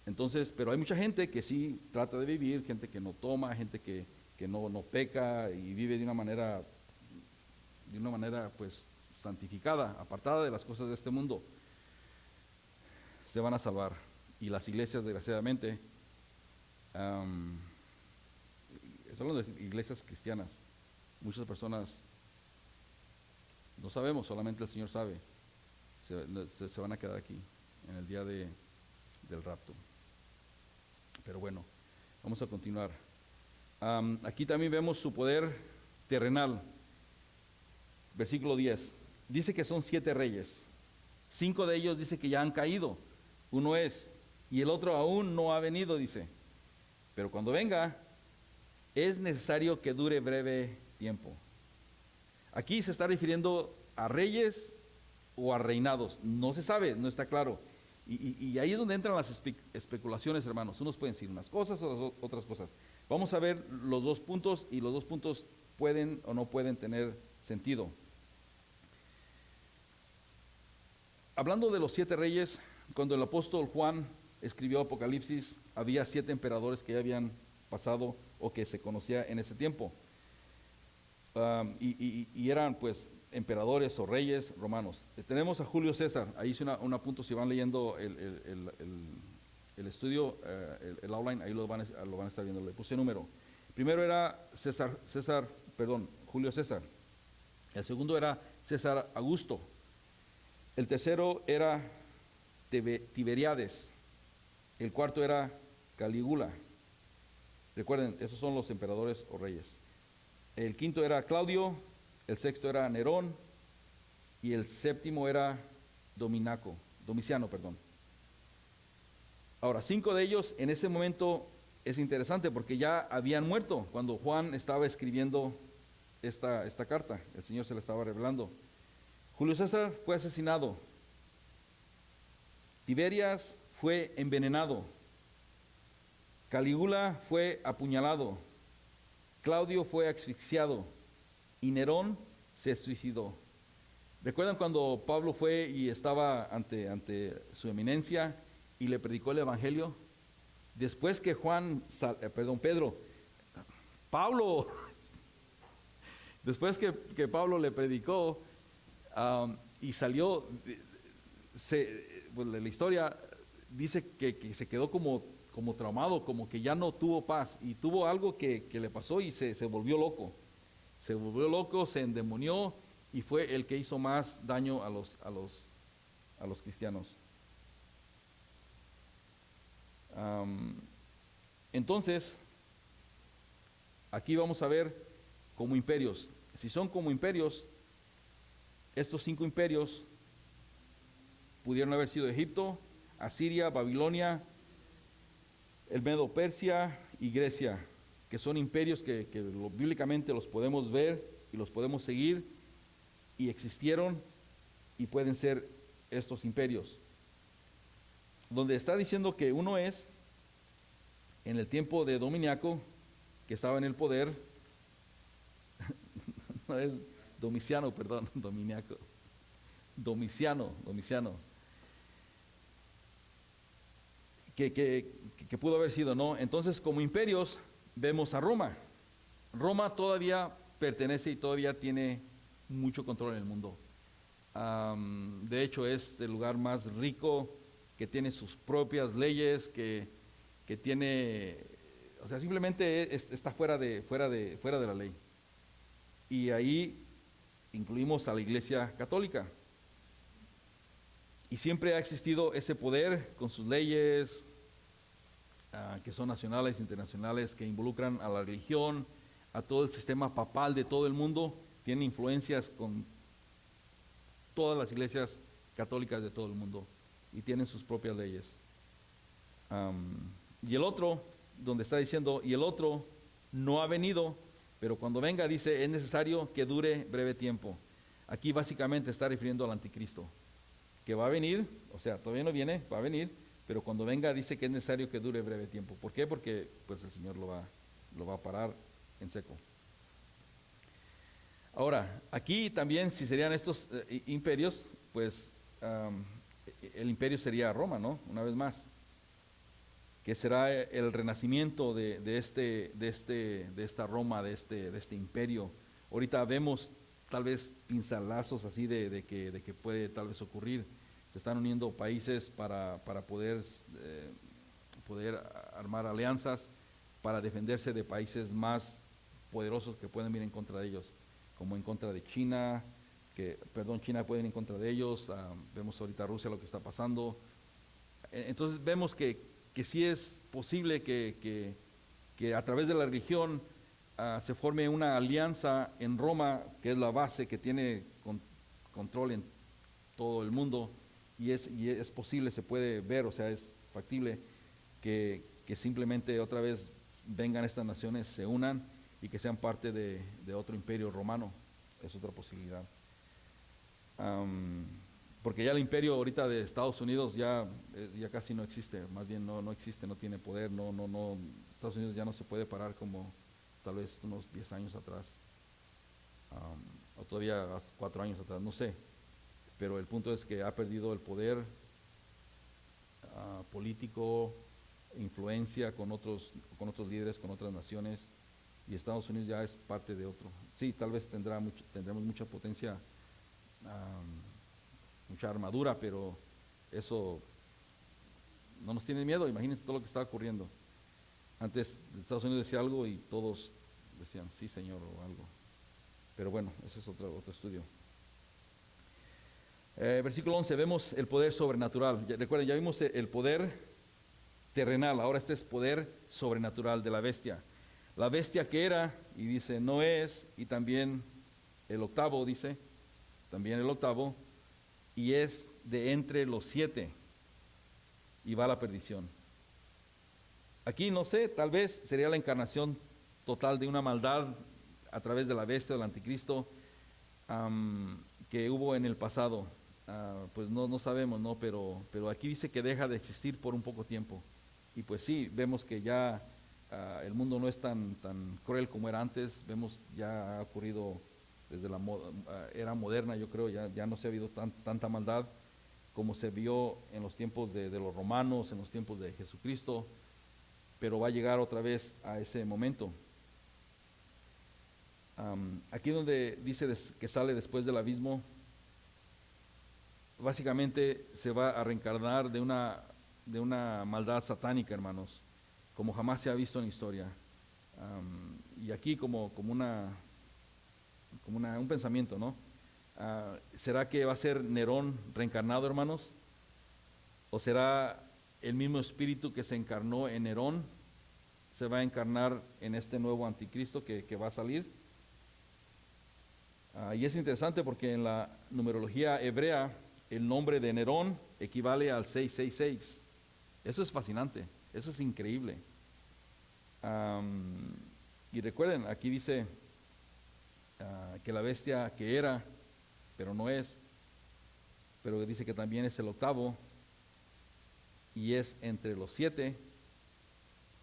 Entonces, pero hay mucha gente que sí trata de vivir, gente que no toma, gente que no peca y vive de una manera pues santificada, apartada de las cosas de este mundo. Se van a salvar. Y las iglesias, desgraciadamente, estoy hablando de iglesias cristianas, muchas personas no sabemos, solamente el Señor sabe, se van a quedar aquí en el día del rapto. Pero bueno, vamos a continuar. Aquí también vemos su poder terrenal. Versículo 10. Dice que son 7 reyes. 5 de ellos dice que ya han caído. Uno es, y el otro aún no ha venido, dice. Pero cuando venga, es necesario que dure breve tiempo. Aquí se está refiriendo a reyes o a reinados. No se sabe, no está claro. Y ahí es donde entran las especulaciones, hermanos. Unos pueden decir unas cosas, otras cosas. Vamos a ver los 2 puntos, y los 2 puntos pueden o no pueden tener sentido. Hablando de los 7 reyes, cuando el apóstol Juan escribió Apocalipsis, había 7 emperadores que ya habían pasado o que se conocía en ese tiempo. Y eran pues emperadores o reyes romanos. Tenemos a Julio César. Ahí hice un apunto, si van leyendo el estudio, el outline, ahí lo van a estar viendo. Le puse número. Primero era Julio César. El segundo era César Augusto. El tercero era Tiberiades. El cuarto era Calígula. Recuerden, esos son los emperadores o reyes. El quinto era Claudio, el sexto era Nerón y el séptimo era Domiciano. Ahora, 5 de ellos en ese momento es interesante porque ya habían muerto cuando Juan estaba escribiendo esta carta. El Señor se la estaba revelando. Julio César fue asesinado. Tiberias fue envenenado. Calígula fue apuñalado. Claudio fue asfixiado y Nerón se suicidó. ¿Recuerdan cuando Pablo fue y estaba ante su eminencia y le predicó el evangelio? Después que después que Pablo le predicó y salió, pues la historia dice que se quedó como traumado, como que ya no tuvo paz, y tuvo algo que le pasó y se volvió loco. Se volvió loco, se endemonió y fue el que hizo más daño a los cristianos. Entonces, aquí vamos a ver como imperios. Si son como imperios, estos 5 imperios pudieron haber sido Egipto, Asiria, Babilonia, el Medo Persia y Grecia, que son imperios que bíblicamente los podemos ver y los podemos seguir, y existieron y pueden ser estos imperios. Donde está diciendo que uno es en el tiempo de Dominiaco, que estaba en el poder, no es Domiciano, perdón, Dominiaco, Domiciano, que pudo haber sido, ¿no? Entonces, como imperios, vemos a Roma. Roma todavía pertenece y todavía tiene mucho control en el mundo. De hecho, es el lugar más rico, que tiene sus propias leyes, que tiene, o sea, simplemente está fuera de la ley. Y ahí incluimos a la Iglesia Católica. Y siempre ha existido ese poder con sus leyes, que son nacionales, internacionales, que involucran a la religión, a todo el sistema papal de todo el mundo. Tiene influencias con todas las iglesias católicas de todo el mundo y tienen sus propias leyes. Y el otro, donde está diciendo, y el otro no ha venido, pero cuando venga, dice, es necesario que dure breve tiempo. Aquí básicamente está refiriendo al anticristo, que va a venir, o sea, todavía no viene, va a venir, pero cuando venga dice que es necesario que dure breve tiempo. ¿Por qué? Porque pues el Señor lo va a parar en seco. Ahora, aquí también, si serían estos imperios, pues el imperio sería Roma, ¿no? Una vez más, que será el renacimiento de esta Roma, de este imperio. Ahorita vemos tal vez pincelazos así de que puede tal vez ocurrir. Se están uniendo países para poder armar alianzas para defenderse de países más poderosos que pueden venir en contra de ellos, como en contra de China, China puede ir en contra de ellos. Vemos ahorita Rusia lo que está pasando. Entonces vemos que sí es posible que a través de la religión se forme una alianza en Roma, que es la base que tiene control en todo el mundo, y es posible, se puede ver, o sea, es factible que simplemente otra vez vengan estas naciones, se unan y que sean parte de otro imperio romano. Es otra posibilidad. Porque ya el imperio ahorita de Estados Unidos ya casi no existe, más bien no existe, no tiene poder, Estados Unidos ya no se puede parar como tal vez unos 10 años atrás, o todavía 4 años atrás, no sé, pero el punto es que ha perdido el poder político, influencia con otros líderes, con otras naciones, y Estados Unidos ya es parte de otro. Sí, tal vez tendremos mucha potencia, mucha armadura, pero eso no nos tiene miedo. Imagínense todo lo que está ocurriendo. Antes Estados Unidos decía algo y todos decían sí señor o algo, pero bueno, ese es otro estudio. Versículo 11, vemos el poder sobrenatural. Recuerden, ya vimos el poder terrenal, ahora este es poder sobrenatural de la bestia. La bestia que era, y dice, no es, y también el octavo, dice, también el octavo, y es de entre los 7, y va a la perdición. Aquí, no sé, tal vez sería la encarnación total de una maldad a través de la bestia, del anticristo, que hubo en el pasado. Pues no sabemos, ¿no? Pero aquí dice que deja de existir por un poco tiempo. Y pues sí, vemos que ya el mundo no es tan cruel como era antes. Vemos, ya ha ocurrido desde la era moderna, yo creo, ya no se ha habido tanta maldad como se vio en los tiempos de los romanos, en los tiempos de Jesucristo, pero va a llegar otra vez a ese momento. Aquí donde dice que sale después del abismo, básicamente se va a reencarnar de una maldad satánica, hermanos, como jamás se ha visto en la historia. Y aquí como un pensamiento, ¿no? ¿Será que va a ser Nerón reencarnado, hermanos? ¿O será el mismo espíritu que se encarnó en Nerón se va a encarnar en este nuevo anticristo que va a salir? Y es interesante porque en la numerología hebrea el nombre de Nerón equivale al 666. Eso es fascinante, eso es increíble. Y recuerden, aquí dice que la bestia que era, pero no es, pero dice que también es el octavo y es entre los 7.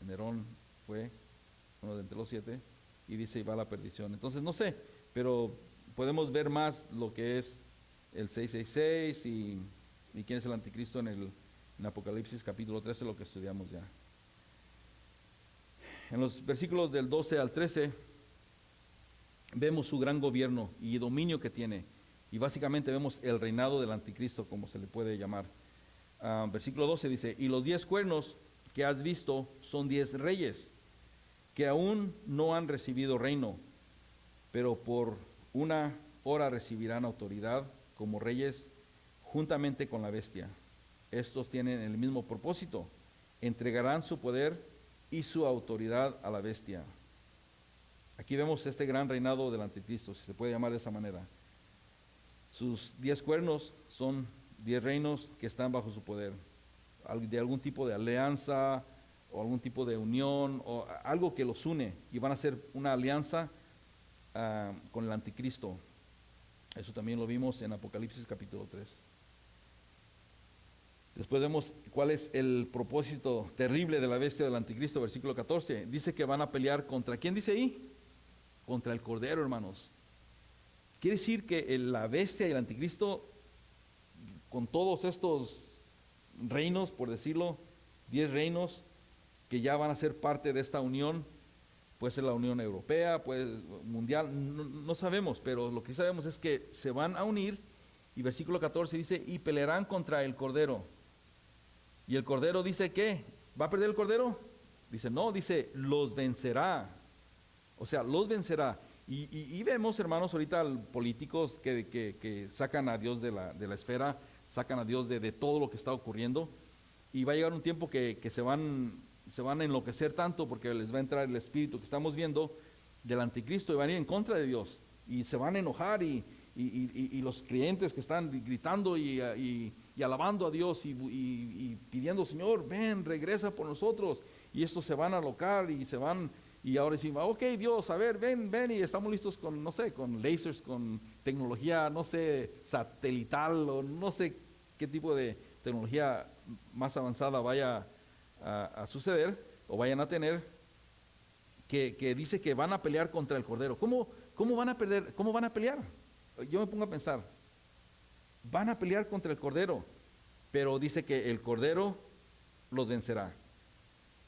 Nerón fue uno de entre los 7 y dice y va a la perdición. Entonces no sé, pero podemos ver más lo que es el 666 y quién es el anticristo en Apocalipsis capítulo 13, lo que estudiamos ya. En los versículos del 12 al 13 vemos su gran gobierno y dominio que tiene, y básicamente vemos el reinado del anticristo, como se le puede llamar. Versículo 12 dice, y los 10 cuernos que has visto son 10 reyes que aún no han recibido reino, pero por una hora recibirán autoridad como reyes juntamente con la bestia. Estos tienen el mismo propósito, entregarán su poder y su autoridad a la bestia. Aquí vemos este gran reinado del anticristo, si se puede llamar de esa manera. Sus 10 cuernos son 10 reinos que están bajo su poder, de algún tipo de alianza o algún tipo de unión o algo que los une, y van a hacer una alianza con el anticristo. Eso también lo vimos en Apocalipsis capítulo 3. Después vemos cuál es el propósito terrible de la bestia del anticristo, versículo 14. Dice que van a pelear contra, ¿quién dice ahí? Contra el Cordero, hermanos. Quiere decir que la bestia y el anticristo, con todos estos reinos, por decirlo, 10 reinos que ya van a ser parte de esta unión, puede ser la Unión Europea, puede mundial, no sabemos, pero lo que sabemos es que se van a unir, y versículo 14 dice, y pelearán contra el Cordero. Y el Cordero dice, ¿qué? ¿Va a perder el Cordero? Dice, no, dice, los vencerá. O sea, los vencerá. Y vemos, hermanos, ahorita políticos que sacan a Dios de la esfera, sacan a Dios de todo lo que está ocurriendo, y va a llegar un tiempo que se van a enloquecer tanto porque les va a entrar el espíritu que estamos viendo del anticristo y van a ir en contra de Dios, y se van a enojar, y los creyentes que están gritando y alabando a Dios y pidiendo, Señor, ven, regresa por nosotros, y estos se van a alocar y se van. Y ahora decimos, ok, Dios, a ver, ven, y estamos listos con, no sé, con lasers, con tecnología, no sé, satelital, o no sé qué tipo de tecnología más avanzada vaya a suceder, o vayan a tener, que dice que van a pelear contra el Cordero. ¿Cómo van a perder? ¿Cómo van a pelear? Yo me pongo a pensar, van a pelear contra el Cordero, pero dice que el Cordero los vencerá,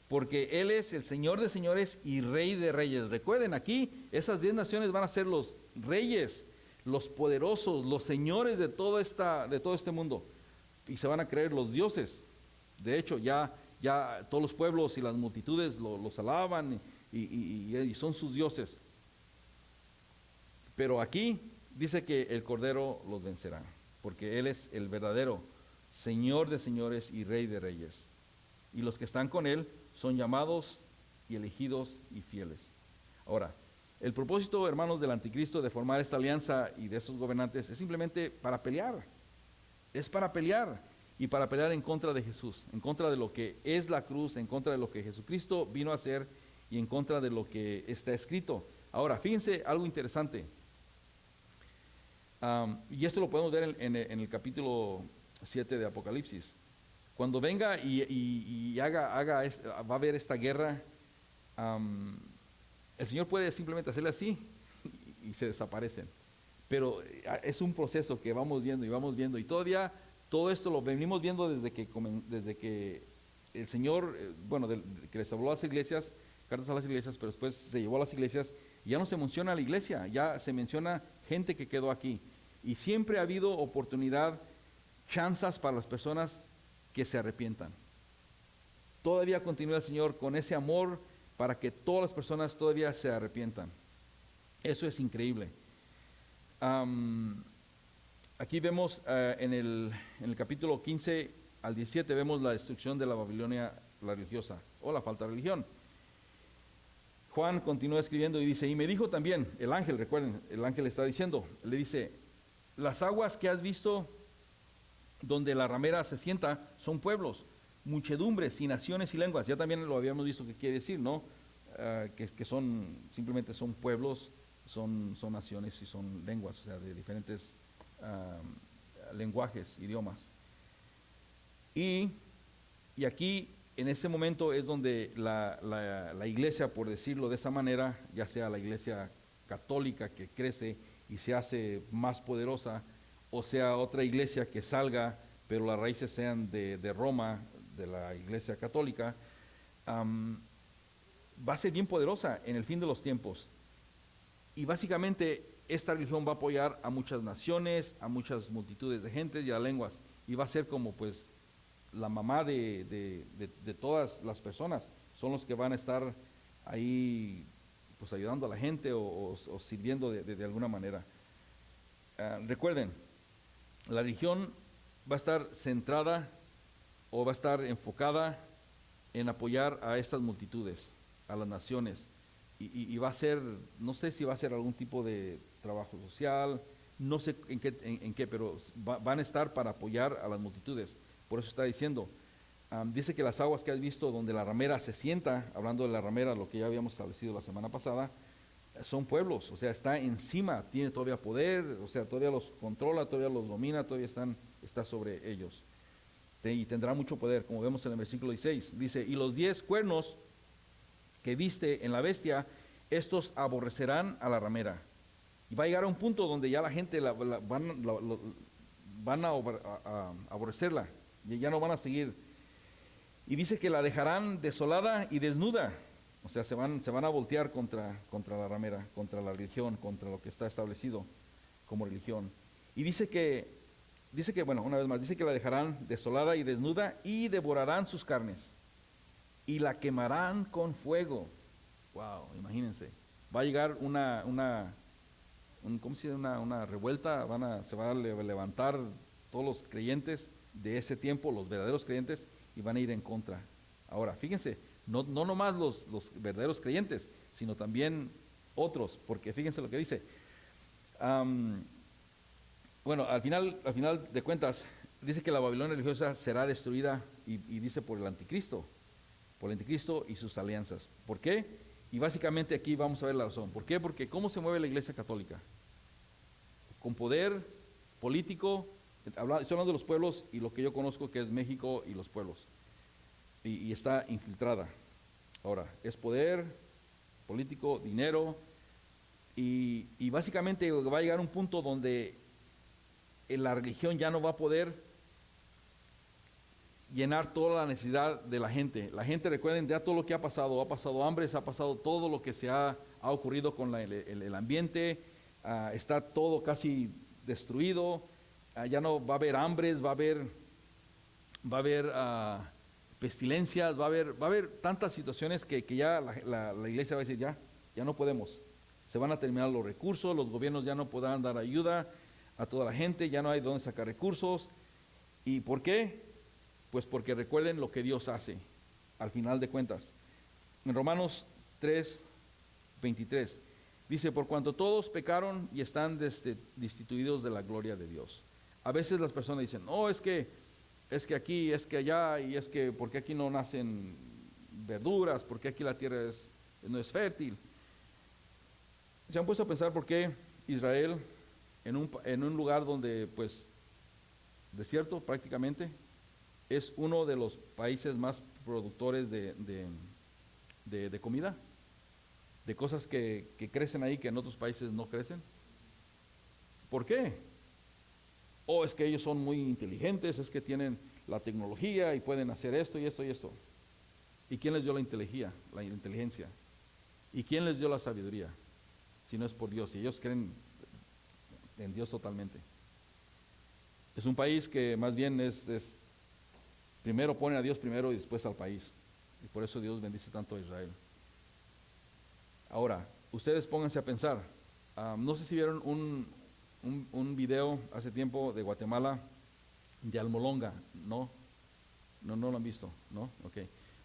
porque Él es el Señor de señores y Rey de reyes. Recuerden, aquí esas 10 naciones van a ser los reyes, los poderosos, los señores de todo este mundo, y se van a creer los dioses. De hecho, ya todos los pueblos y las multitudes los alaban y son sus dioses. Pero aquí dice que el Cordero los vencerá, porque Él es el verdadero Señor de señores y Rey de reyes. Y los que están con Él son llamados y elegidos y fieles. Ahora, el propósito, hermanos, del anticristo de formar esta alianza y de estos gobernantes es simplemente para pelear. Es para pelear, y para pelear en contra de Jesús, en contra de lo que es la cruz, en contra de lo que Jesucristo vino a hacer y en contra de lo que está escrito. Ahora, fíjense algo interesante. Y esto lo podemos ver en el capítulo 7 de Apocalipsis. Cuando venga y va a haber esta guerra, el Señor puede simplemente hacerle así y se desaparecen. Pero es un proceso que vamos viendo, y todavía todo esto lo venimos viendo desde que el Señor, que les habló a las iglesias, cartas a las iglesias, pero después se llevó a las iglesias, y ya no se menciona la iglesia, ya se menciona gente que quedó aquí. Y siempre ha habido oportunidad, chances para las personas que se arrepientan. Todavía continúa el Señor con ese amor para que todas las personas todavía se arrepientan. Eso es increíble. Aquí vemos en el capítulo 15 al 17, vemos la destrucción de la Babilonia, la religiosa, o la falta de religión. Juan continúa escribiendo y dice, y me dijo también, el ángel, recuerden, el ángel está diciendo, le dice, las aguas que has visto donde la ramera se sienta son pueblos, muchedumbres y naciones y lenguas. Ya también lo habíamos visto que quiere decir, ¿no? Que simplemente son pueblos, son naciones y son lenguas, o sea, de diferentes lenguajes, idiomas. Y aquí, en ese momento, es donde la iglesia, por decirlo de esa manera, ya sea la iglesia católica que crece y se hace más poderosa, o sea otra iglesia que salga, pero las raíces sean de Roma, de la iglesia católica, va a ser bien poderosa en el fin de los tiempos. Y básicamente esta religión va a apoyar a muchas naciones, a muchas multitudes de gentes y a lenguas, y va a ser como pues la mamá de todas las personas. Son los que van a estar ahí pues ayudando a la gente o sirviendo de alguna manera. Recuerden, la religión va a estar centrada o va a estar enfocada en apoyar a estas multitudes, a las naciones, y va a ser, no sé si va a ser algún tipo de trabajo social, no sé en qué, pero van a estar para apoyar a las multitudes. Por eso está diciendo, dice que las aguas que has visto donde la ramera se sienta, hablando de la ramera, lo que ya habíamos establecido la semana pasada, son pueblos, o sea, está encima, tiene todavía poder, o sea, todavía los controla, todavía los domina, todavía está sobre ellos. Y tendrá mucho poder, como vemos en el versículo 16. Dice, y los 10 cuernos que viste en la bestia, estos aborrecerán a la ramera, Y va a llegar a un punto donde ya la gente van a aborrecerla, y ya no van a seguir. Y dice que la dejarán desolada y desnuda. O sea, se van a voltear contra la ramera, contra la religión, contra lo que está establecido como religión. Y dice que, bueno, una vez más, dice que la dejarán desolada y desnuda y devorarán sus carnes y la quemarán con fuego. Wow, imagínense. Va a llegar ¿cómo se dice? Una revuelta, se van a levantar todos los creyentes de ese tiempo, los verdaderos creyentes, y van a ir en contra. Ahora, fíjense, no nomás los verdaderos creyentes, sino también otros, porque fíjense lo que dice. Bueno, al final de cuentas, dice que la Babilonia religiosa será destruida, y dice por el anticristo y sus alianzas. ¿Por qué? Y básicamente aquí vamos a ver la razón. ¿Por qué? Porque ¿cómo se mueve la iglesia católica? Con poder político. Estoy hablando de los pueblos y lo que yo conozco que es México y los pueblos. Y está infiltrada. Ahora, es poder político, dinero, y básicamente va a llegar un punto donde la religión ya no va a poder llenar toda la necesidad de la gente. La gente, recuerden ya todo lo que ha pasado hambres, ha pasado todo lo que ha ocurrido con el ambiente, está todo casi destruido, ya no va a haber hambres, va a haber pestilencias, va a haber tantas situaciones que ya la iglesia va a decir, ya no podemos. Se van a terminar los recursos, los gobiernos ya no podrán dar ayuda a toda la gente, ya no hay dónde sacar recursos. ¿Y por qué? Pues porque recuerden lo que Dios hace al final de cuentas. En Romanos 3:23 dice, por cuanto todos pecaron y están destituidos de la gloria de Dios. A veces las personas dicen, es que aquí, es que allá, y es que porque aquí no nacen verduras, porque aquí la tierra no es fértil. ¿Se han puesto a pensar por qué Israel, en un lugar donde, pues, desierto prácticamente, es uno de los países más productores de comida, de cosas que crecen ahí que en otros países no crecen? ¿Por qué? Es que ellos son muy inteligentes, es que tienen la tecnología y pueden hacer esto y esto y esto. ¿Y quién les dio la inteligencia? ¿Y quién les dio la sabiduría? Si no es por Dios, y ellos creen en Dios totalmente. Es un país que más bien es primero pone a Dios primero y después al país. Y por eso Dios bendice tanto a Israel. Ahora, ustedes pónganse a pensar. No sé si vieron un video hace tiempo de Guatemala, de Almolonga. No lo han visto, ¿no? Ok.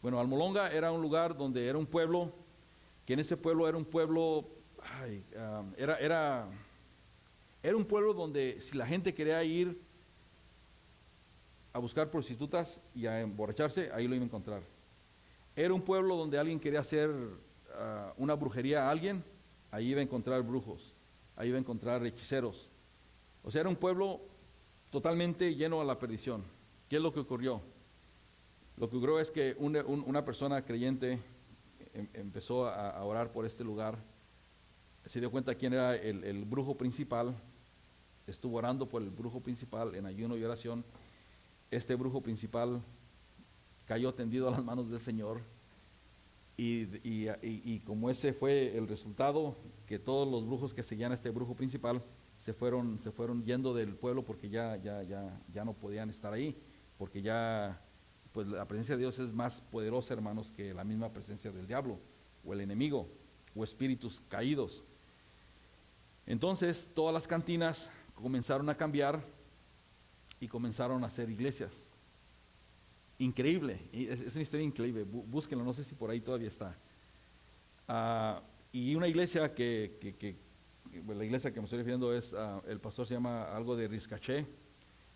Bueno, Almolonga era un lugar donde era un pueblo, que en ese pueblo era un pueblo, era un pueblo donde si la gente quería ir a buscar prostitutas y a emborracharse, ahí lo iba a encontrar. Era un pueblo donde alguien quería hacer una brujería a alguien, ahí iba a encontrar brujos, ahí iba a encontrar hechiceros. O sea, era un pueblo totalmente lleno a la perdición. ¿Qué es lo que ocurrió? Lo que ocurrió es que una persona creyente empezó a orar por este lugar, se dio cuenta quién era el brujo principal, estuvo orando por el brujo principal en ayuno y oración. Este brujo principal cayó tendido a las manos del Señor, y como ese fue el resultado, que todos los brujos que seguían a este brujo principal se fueron yendo del pueblo, porque ya no podían estar ahí, porque ya pues la presencia de Dios es más poderosa, hermanos, que la misma presencia del diablo o el enemigo o espíritus caídos. Entonces todas las cantinas comenzaron a cambiar y comenzaron a hacer iglesias. Increíble, es una historia increíble, búsquenlo, no sé si por ahí todavía está. Y una iglesia la iglesia que me estoy refiriendo es, el pastor se llama algo de Riscaché,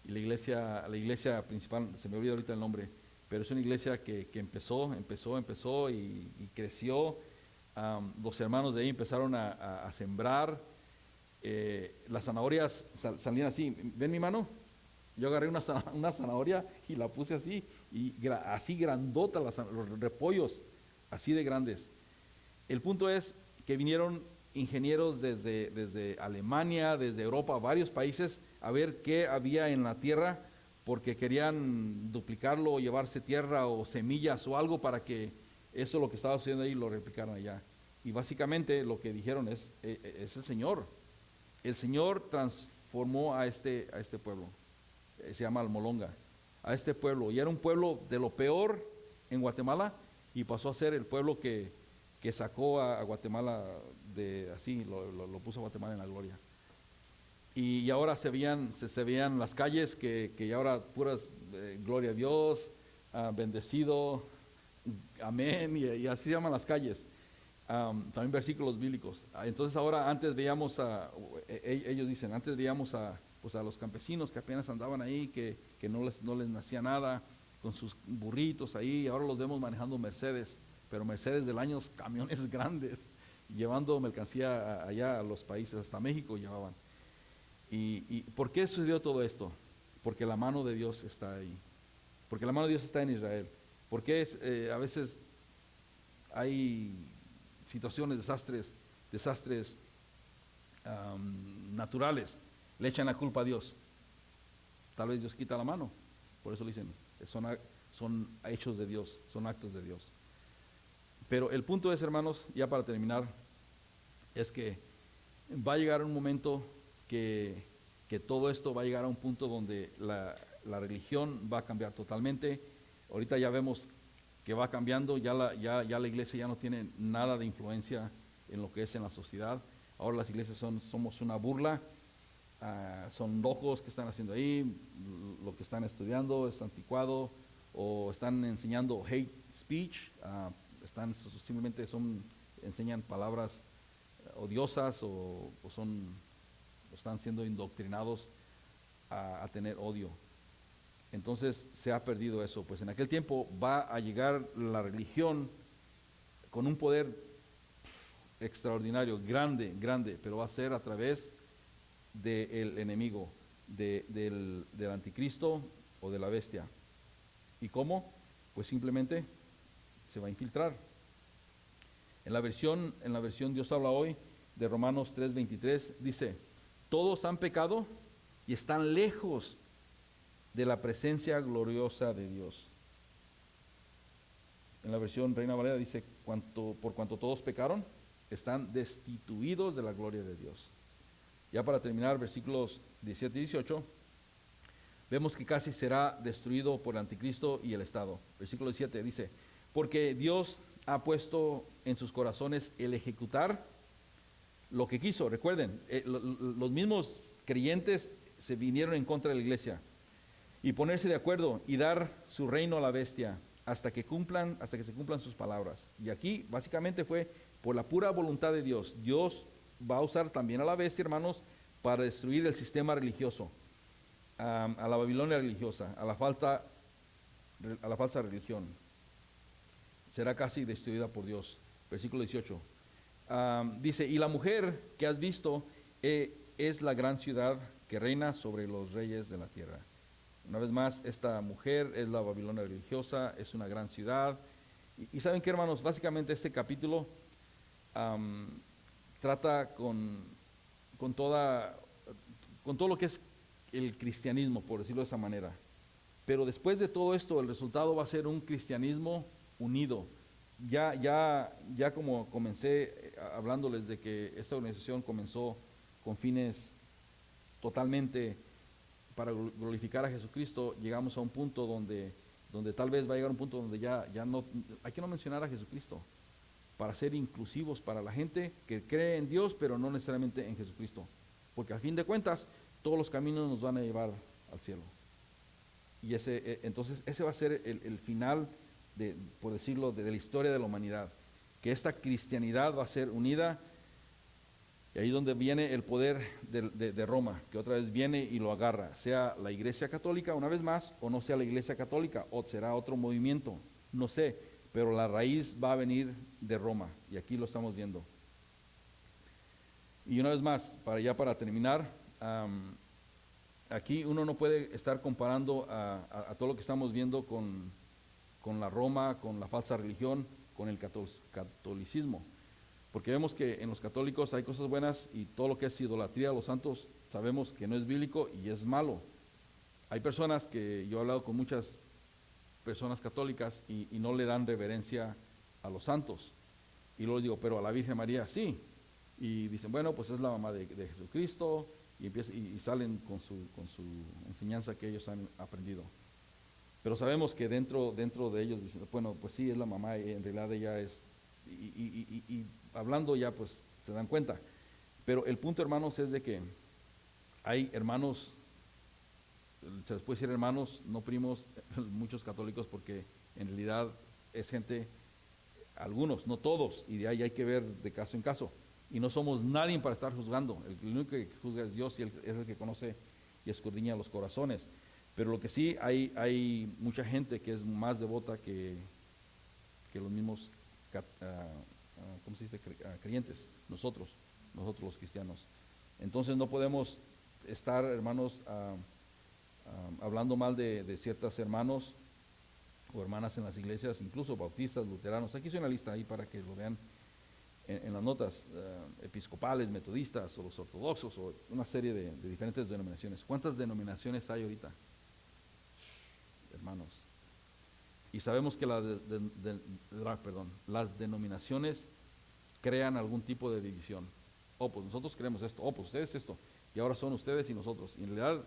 y la iglesia principal, se me olvida ahorita el nombre, pero es una iglesia que empezó y creció. Los hermanos de ahí empezaron a sembrar. Las zanahorias salían así. ¿Ven mi mano? Yo agarré una zanahoria y la puse así, y así grandota, los repollos así de grandes. El punto es que vinieron ingenieros desde Alemania, desde Europa, varios países, a ver qué había en la tierra, porque querían duplicarlo o llevarse tierra o semillas o algo para que eso lo que estaba sucediendo ahí lo replicaran allá. Y básicamente lo que dijeron es el Señor. El Señor transformó a este pueblo, se llama Almolonga, a este pueblo, y era un pueblo de lo peor en Guatemala, y pasó a ser el pueblo que sacó a Guatemala lo puso a Guatemala en la gloria. Y ahora se veían las calles que ahora puras gloria a Dios, bendecido, amén, y así se llaman las calles. También versículos bíblicos. Entonces ahora antes veíamos ellos dicen, antes veíamos a los campesinos que apenas andaban ahí, que no les nacía nada, con sus burritos ahí, ahora los vemos manejando Mercedes, pero Mercedes del año, camiones grandes, llevando mercancía allá a los países, hasta México llevaban. ¿Y por qué sucedió todo esto? Porque la mano de Dios está ahí, porque la mano de Dios está en Israel. Porque a veces hay situaciones, desastres naturales, le echan la culpa a Dios. Tal vez Dios quita la mano, por eso le dicen, son hechos de Dios, son actos de Dios. Pero el punto es, hermanos, ya para terminar, es que va a llegar un momento que todo esto va a llegar a un punto donde la religión va a cambiar totalmente. Ahorita ya vemos que va cambiando, ya la iglesia ya no tiene nada de influencia en lo que es en la sociedad. Ahora las iglesias somos una burla, son locos que están haciendo ahí, lo que están estudiando es anticuado, o están enseñando hate speech, simplemente enseñan palabras odiosas, o están siendo indoctrinados a tener odio. Entonces se ha perdido eso. Pues en aquel tiempo va a llegar la religión con un poder extraordinario, grande, pero va a ser a través del enemigo, del anticristo o de la bestia. ¿Y cómo? Pues simplemente se va a infiltrar. En la versión Dios habla hoy de Romanos 3:23 dice: todos han pecado y están lejos de la presencia gloriosa de Dios. En la versión Reina Valera dice: por cuanto todos pecaron, están destituidos de la gloria de Dios. Ya para terminar, versículos 17 y 18, vemos que casi será destruido por el anticristo y el Estado. Versículo 17 dice: porque Dios ha puesto en sus corazones el ejecutar lo que quiso. Recuerden, los mismos creyentes se vinieron en contra de la iglesia, y ponerse de acuerdo y dar su reino a la bestia hasta que se cumplan sus palabras. Y aquí básicamente fue por la pura voluntad de Dios. Dios va a usar también a la bestia, hermanos, para destruir el sistema religioso, a la Babilonia religiosa, a la falsa religión. Será casi destruida por Dios. Versículo 18. Dice: y la mujer que has visto es la gran ciudad que reina sobre los reyes de la tierra. Una vez más, esta mujer es la Babilonia religiosa, es una gran ciudad. Y ¿saben qué, hermanos? Básicamente este capítulo trata con todo lo que es el cristianismo, por decirlo de esa manera. Pero después de todo esto, el resultado va a ser un cristianismo unido. Ya como comencé hablándoles de que esta organización comenzó con fines totalmente para glorificar a Jesucristo, llegamos a un punto donde tal vez va a llegar un punto donde ya no hay que no mencionar a Jesucristo, para ser inclusivos para la gente que cree en Dios, pero no necesariamente en Jesucristo, porque al fin de cuentas todos los caminos nos van a llevar al cielo. Y entonces ese va a ser el final, por decirlo, de la historia de la humanidad, que esta cristianidad va a ser unida. Y ahí donde viene el poder de Roma, que otra vez viene y lo agarra, sea la Iglesia Católica una vez más, o no sea la Iglesia Católica, o será otro movimiento, no sé, pero la raíz va a venir de Roma, y aquí lo estamos viendo. Y una vez más, para terminar, aquí uno no puede estar comparando a todo lo que estamos viendo con la Roma, con la falsa religión, con el catolicismo. Porque vemos que en los católicos hay cosas buenas y todo lo que es idolatría a los santos sabemos que no es bíblico y es malo. Hay personas que yo he hablado con muchas personas católicas y no le dan reverencia a los santos. Y luego digo, pero a la Virgen María sí. Y dicen, bueno, pues es la mamá de Jesucristo, y salen con su enseñanza que ellos han aprendido. Pero sabemos que dentro de ellos dicen, bueno, pues sí, es la mamá, y en realidad ella es, y hablando ya pues se dan cuenta. Pero el punto, hermanos, es de que hay hermanos, se les puede decir hermanos, no primos, muchos católicos, porque en realidad es gente, algunos, no todos, y de ahí hay que ver de caso en caso. Y no somos nadie para estar juzgando. El único que juzga es Dios, y es el que conoce y escudriña los corazones. Pero lo que sí, hay mucha gente que es más devota que los mismos, ¿cómo se dice? Creyentes, nosotros los cristianos. Entonces no podemos estar, hermanos, hablando mal de ciertos hermanos o hermanas en las iglesias, incluso bautistas, luteranos. Aquí hice una lista ahí para que lo vean en las notas, episcopales, metodistas, o los ortodoxos, o una serie de diferentes denominaciones. ¿Cuántas denominaciones hay ahorita, hermanos? Y sabemos que las denominaciones crean algún tipo de división. Pues nosotros creemos esto, pues ustedes esto, y ahora son ustedes y nosotros. Y en realidad,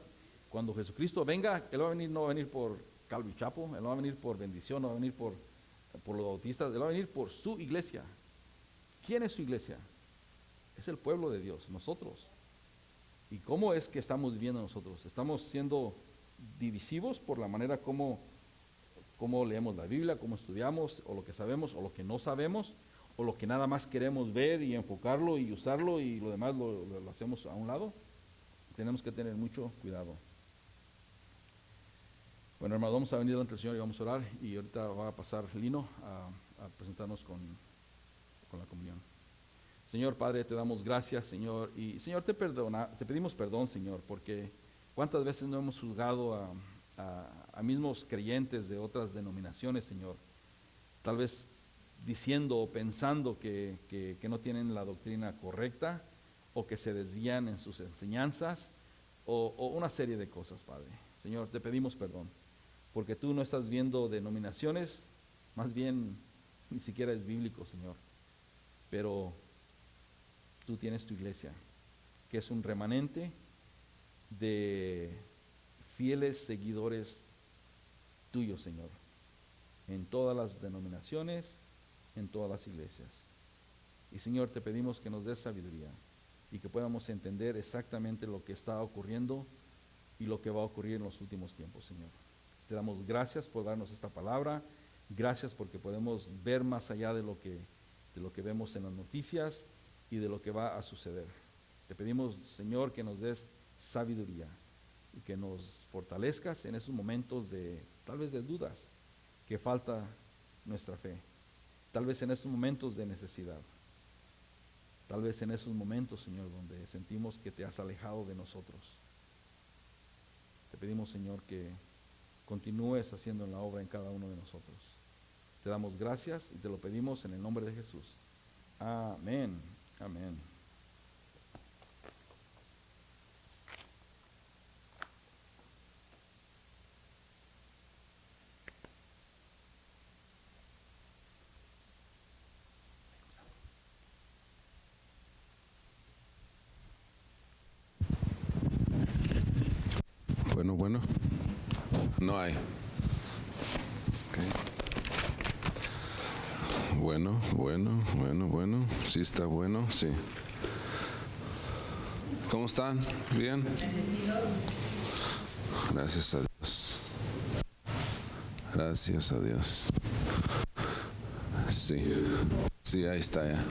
cuando Jesucristo venga, Él va a venir, no va a venir por Calvo y Chapo, Él no va a venir por bendición, no va a venir por los bautistas, Él va a venir por su iglesia. ¿Quién es su iglesia? Es el pueblo de Dios, nosotros. ¿Y cómo es que estamos viviendo nosotros? ¿Estamos siendo divisivos por la manera como leemos la Biblia, cómo estudiamos, o lo que sabemos, o lo que no sabemos, o lo que nada más queremos ver y enfocarlo y usarlo, y lo demás lo hacemos a un lado? Tenemos que tener mucho cuidado. Bueno, hermanos, vamos a venir ante el Señor y vamos a orar, y ahorita va a pasar Lino a presentarnos con la comunión. Señor Padre, te damos gracias, Señor, y Señor, te pedimos perdón, Señor, porque cuántas veces no hemos juzgado a mismos creyentes de otras denominaciones, Señor, tal vez diciendo o pensando que no tienen la doctrina correcta, o que se desvían en sus enseñanzas, o una serie de cosas, Padre. Señor, te pedimos perdón, porque tú no estás viendo denominaciones, más bien ni siquiera es bíblico, Señor. Pero tú tienes tu iglesia, que es un remanente de fieles seguidores tuyos, Señor, en todas las denominaciones, en todas las iglesias. Y Señor, te pedimos que nos des sabiduría y que podamos entender exactamente lo que está ocurriendo y lo que va a ocurrir en los últimos tiempos, Señor. Te damos gracias por darnos esta palabra, gracias porque podemos ver más allá de lo que vemos en las noticias y de lo que va a suceder. Te pedimos, Señor, que nos des sabiduría y que nos fortalezcas en esos momentos tal vez de dudas, que falta nuestra fe, tal vez en esos momentos de necesidad, tal vez en esos momentos, Señor, donde sentimos que te has alejado de nosotros. Te pedimos, Señor, que continúes haciendo la obra en cada uno de nosotros. Te damos gracias y te lo pedimos en el nombre de Jesús. Amén. Amén. Bueno, no hay. Okay. Bueno, sí está bueno, sí. ¿Cómo están? ¿Bien? Gracias a Dios. Gracias a Dios. Sí, ahí está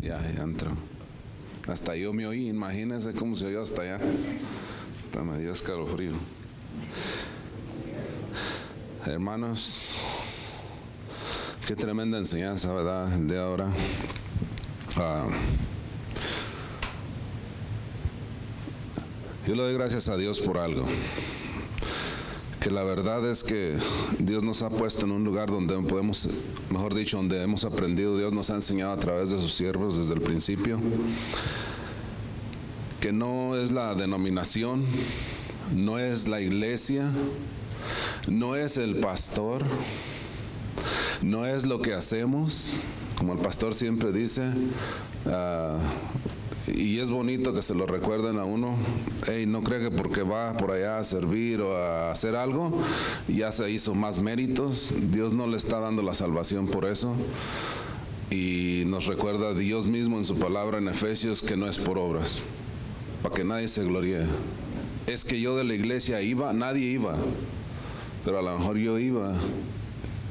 ya entró. Hasta yo me oí, imagínense cómo se oyó hasta allá. Hasta me dio escalofrío. Hermanos, qué tremenda enseñanza, ¿verdad? De ahora. Yo le doy gracias a Dios por algo. que la verdad es que Dios nos ha puesto en un lugar donde podemos, mejor dicho, donde hemos aprendido, Dios nos ha enseñado a través de sus siervos desde el principio, que no es la denominación, no es la iglesia, no es el pastor, no es lo que hacemos, como el pastor siempre dice, y es bonito que se lo recuerden a uno. Hey, no cree que porque va por allá a servir o a hacer algo, ya se hizo más méritos. Dios no le está dando la salvación por eso. Y nos recuerda Dios mismo en su palabra en Efesios que no es por obras, para que nadie se gloríe. Es que yo de la iglesia iba, nadie iba, pero a lo mejor yo iba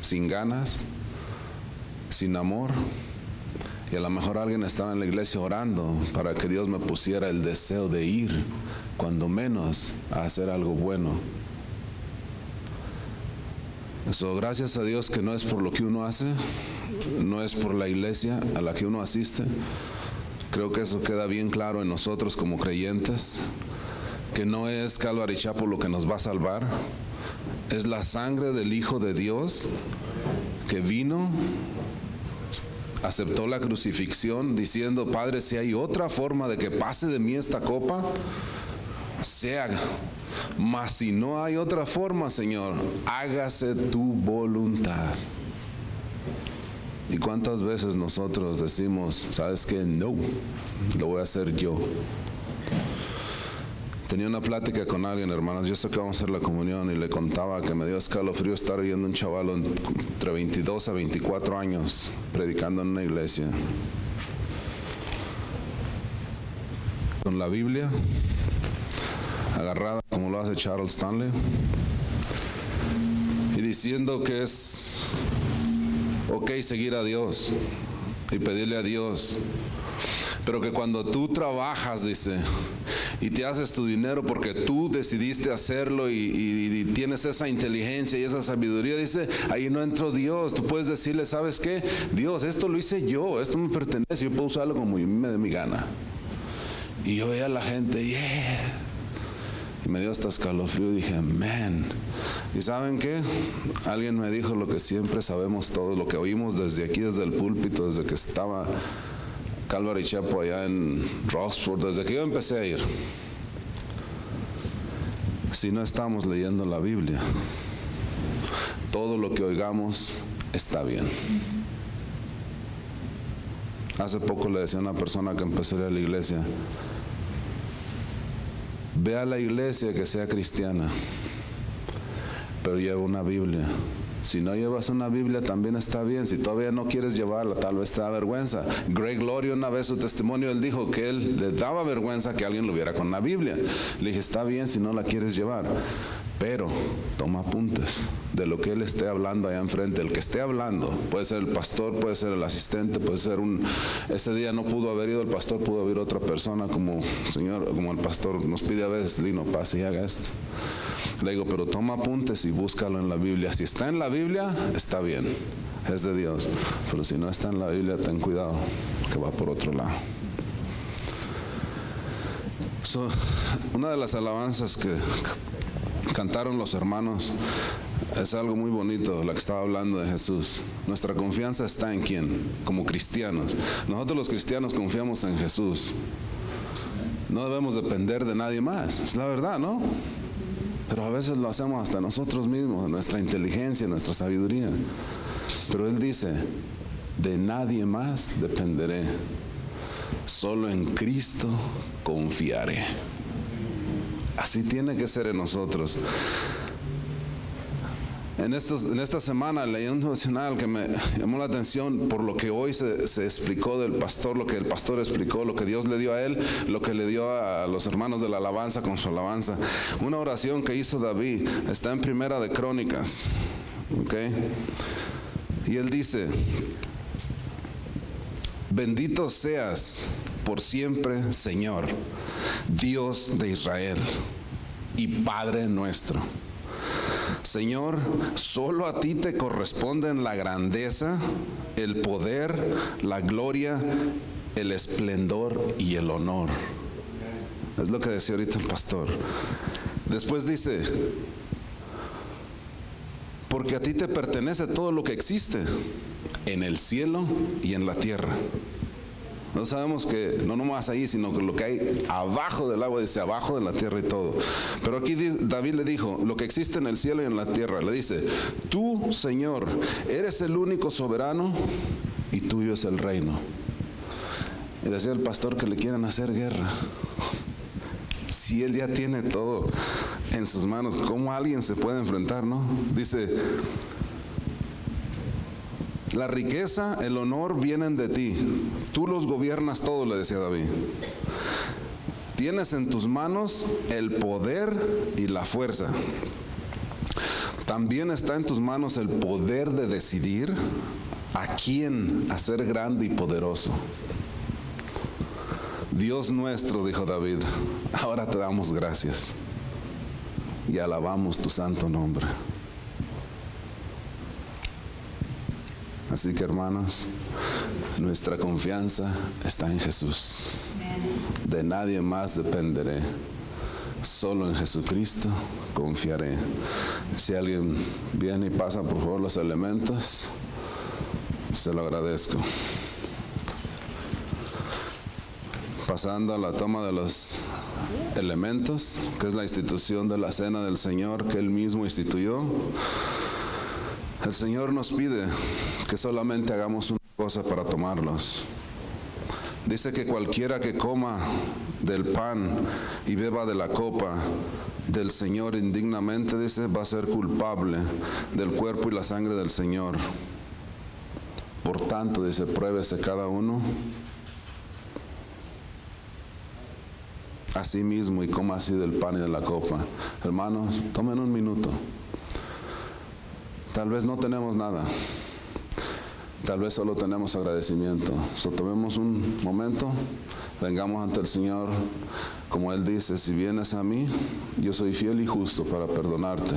sin ganas, sin amor. Y a lo mejor alguien estaba en la iglesia orando para que Dios me pusiera el deseo de ir, cuando menos, a hacer algo bueno. Eso, gracias a Dios que no es por lo que uno hace, no es por la iglesia a la que uno asiste. Creo que eso queda bien claro en nosotros como creyentes, que no es Calvary Chapel lo que nos va a salvar, es la sangre del Hijo de Dios que vino, aceptó la crucifixión diciendo: Padre, si hay otra forma de que pase de mí esta copa, se haga. Mas si no hay otra forma, Señor, hágase tu voluntad. ¿Y cuántas veces nosotros decimos: sabes qué? No, lo voy a hacer yo? Tenía una plática con alguien, hermanos, yo sé que vamos a hacer la comunión, y le contaba que me dio escalofrío estar oyendo un chaval entre 22 a 24 años predicando en una iglesia con la Biblia agarrada como lo hace Charles Stanley y diciendo que es ok seguir a Dios y pedirle a Dios, pero que cuando tú trabajas, dice, y te haces tu dinero porque tú decidiste hacerlo y tienes esa inteligencia y esa sabiduría, dice, ahí no entró Dios. Tú puedes decirle: ¿sabes qué? Dios, esto lo hice yo, esto me pertenece, yo puedo usarlo como me dé mi gana. Y yo veía a la gente, yeah, y me dio hasta escalofrío y dije, man. ¿Y saben qué? Alguien me dijo lo que siempre sabemos todos, lo que oímos desde aquí, desde el púlpito, desde que estaba Calvary Chapel allá en Rossford, desde que yo empecé a ir. Si no estamos leyendo la Biblia, todo lo que oigamos está bien. Hace poco le decía a una persona que empezó a ir a la iglesia: ve a la iglesia que sea cristiana, pero lleva una Biblia. Si no llevas una Biblia también está bien. Si todavía no quieres llevarla, tal vez te da vergüenza. Greg Laurie, una vez su testimonio, él dijo que él le daba vergüenza que alguien lo viera con la Biblia. Le dije, está bien si no la quieres llevar, pero toma apuntes de lo que él esté hablando allá enfrente. El que esté hablando, puede ser el pastor, puede ser el asistente, puede ser ese día no pudo haber ido el pastor, pudo haber otra persona, como el pastor nos pide a veces: Lino, pase y haga esto. Le digo, pero toma apuntes y búscalo en la Biblia. Si está en la Biblia, está bien, es de Dios. Pero si no está en la Biblia, ten cuidado, que va por otro lado. Una de las alabanzas que cantaron los hermanos es algo muy bonito, la que estaba hablando de Jesús. Nuestra confianza está en ¿quién? Como cristianos. Nosotros los cristianos confiamos en Jesús. No debemos depender de nadie más, es la verdad, ¿no? Pero a veces lo hacemos hasta nosotros mismos, nuestra inteligencia, nuestra sabiduría. Pero Él dice: de nadie más dependeré, solo en Cristo confiaré. Así tiene que ser en nosotros. En esta semana leí un devocional que me llamó la atención por lo que hoy se explicó del pastor, lo que el pastor explicó, lo que Dios le dio a él, lo que le dio a los hermanos de la alabanza con su alabanza. Una oración que hizo David está en Primera de Crónicas, ¿okay? Y él dice: bendito seas por siempre, Señor, Dios de Israel y Padre nuestro. Señor, solo a ti te corresponden la grandeza, el poder, la gloria, el esplendor y el honor. Es lo que decía ahorita el pastor. Después dice: porque a ti te pertenece todo lo que existe en el cielo y en la tierra. No sabemos que no nomás ahí, sino que lo que hay abajo del agua, dice abajo de la tierra y todo. Pero aquí David le dijo, lo que existe en el cielo y en la tierra. Le dice, tú, Señor, eres el único soberano y tuyo es el reino. Y decía el pastor que le quieren hacer guerra. Si él ya tiene todo en sus manos, ¿cómo alguien se puede enfrentar, no? Dice, la riqueza, el honor vienen de ti. Tú los gobiernas todo, le decía David. Tienes en tus manos el poder y la fuerza. También está en tus manos el poder de decidir a quién hacer grande y poderoso. Dios nuestro, dijo David, ahora te damos gracias y alabamos tu santo nombre. Así que, hermanos, nuestra confianza está en Jesús. De nadie más dependeré. Solo en Jesucristo confiaré. Si alguien viene y pasa por favor los elementos, se lo agradezco. Pasando a la toma de los elementos, que es la institución de la cena del Señor que Él mismo instituyó. El Señor nos pide que solamente hagamos una cosa para tomarlos. Dice que cualquiera que coma del pan y beba de la copa del Señor indignamente, dice, va a ser culpable del cuerpo y la sangre del Señor. Por tanto, dice, pruébese cada uno a sí mismo y coma así del pan y de la copa. Hermanos, tomen un minuto. Tal vez no tenemos nada. Tal vez solo tenemos agradecimiento. Tomemos un momento, vengamos ante el Señor, como Él dice, si vienes a mí, yo soy fiel y justo para perdonarte.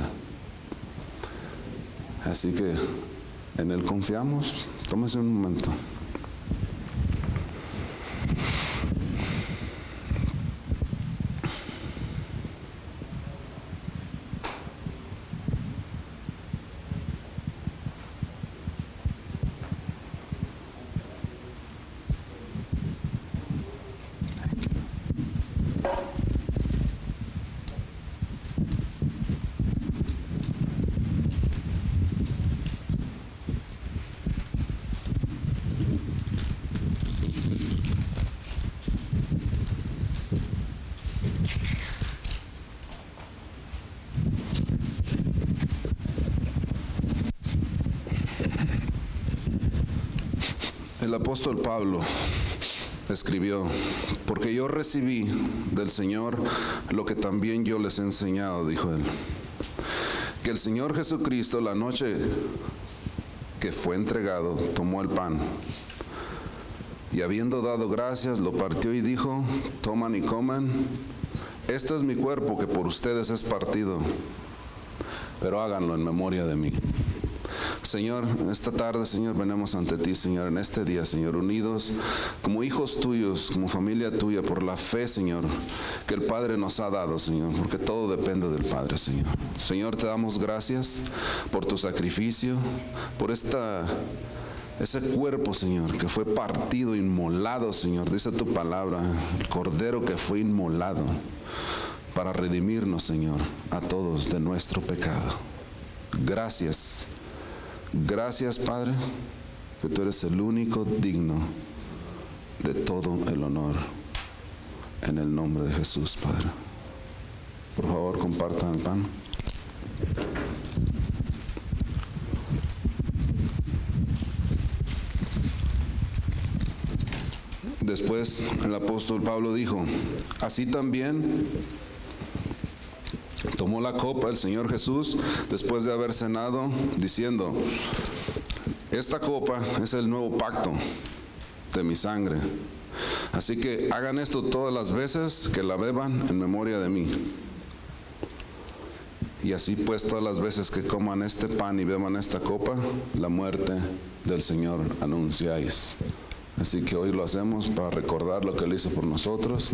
Así que en Él confiamos. Tómese un momento. El apóstol Pablo escribió, porque yo recibí del Señor lo que también yo les he enseñado, dijo él, que el Señor Jesucristo la noche que fue entregado tomó el pan y habiendo dado gracias lo partió y dijo, toman y coman, esto es mi cuerpo que por ustedes es partido, pero háganlo en memoria de mí. Señor, esta tarde, Señor, venimos ante ti, Señor, en este día, Señor, unidos como hijos tuyos, como familia tuya, por la fe, Señor, que el Padre nos ha dado, Señor, porque todo depende del Padre, Señor. Señor, te damos gracias por tu sacrificio, por ese cuerpo, Señor, que fue partido, inmolado, Señor, dice tu palabra, el cordero que fue inmolado para redimirnos, Señor, a todos de nuestro pecado. Gracias. Gracias, Padre, que tú eres el único digno de todo el honor. En el nombre de Jesús, Padre. Por favor, compartan el pan. Después el apóstol Pablo dijo, así también tomó la copa el Señor Jesús después de haber cenado, diciendo, esta copa es el nuevo pacto de mi sangre. Así que hagan esto todas las veces que la beban en memoria de mí. Y así pues todas las veces que coman este pan y beban esta copa, la muerte del Señor anunciáis. Así que hoy lo hacemos para recordar lo que Él hizo por nosotros.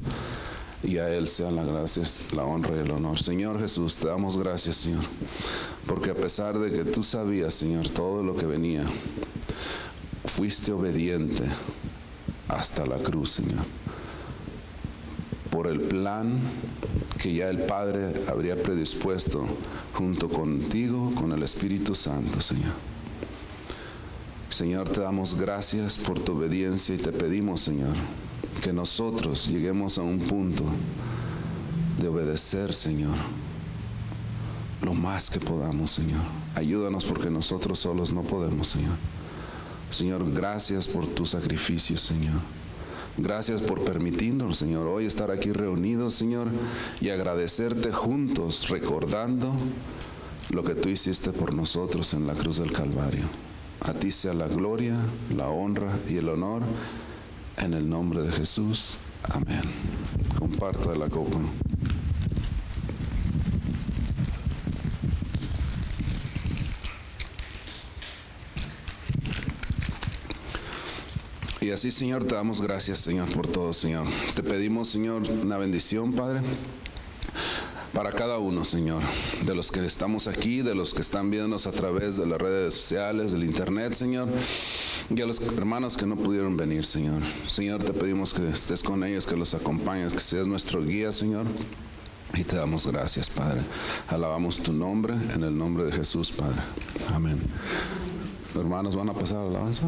Y a Él sean las gracias, la honra y el honor. Señor Jesús, te damos gracias, Señor, porque a pesar de que tú sabías, Señor, todo lo que venía, fuiste obediente hasta la cruz, Señor, por el plan que ya el Padre habría predispuesto junto contigo, con el Espíritu Santo, Señor. Señor, te damos gracias por tu obediencia y te pedimos, Señor, que nosotros lleguemos a un punto de obedecer, Señor, lo más que podamos, Señor. Ayúdanos porque nosotros solos no podemos, Señor. Señor, gracias por tu sacrificio, Señor. Gracias por permitirnos, Señor, hoy estar aquí reunidos, Señor, y agradecerte juntos, recordando lo que tú hiciste por nosotros en la cruz del Calvario. A ti sea la gloria, la honra y el honor, en el nombre de Jesús. Amén. Comparta la copa. Y así, Señor, te damos gracias, Señor, por todo, Señor. Te pedimos, Señor, una bendición, Padre, para cada uno, Señor, de los que estamos aquí, de los que están viéndonos a través de las redes sociales, del internet, Señor, y a los hermanos que no pudieron venir, Señor. Señor, te pedimos que estés con ellos, que los acompañes, que seas nuestro guía, Señor. Y te damos gracias, Padre. Alabamos tu nombre, en el nombre de Jesús, Padre. Amén. Hermanos, ¿van a pasar a la alabanza?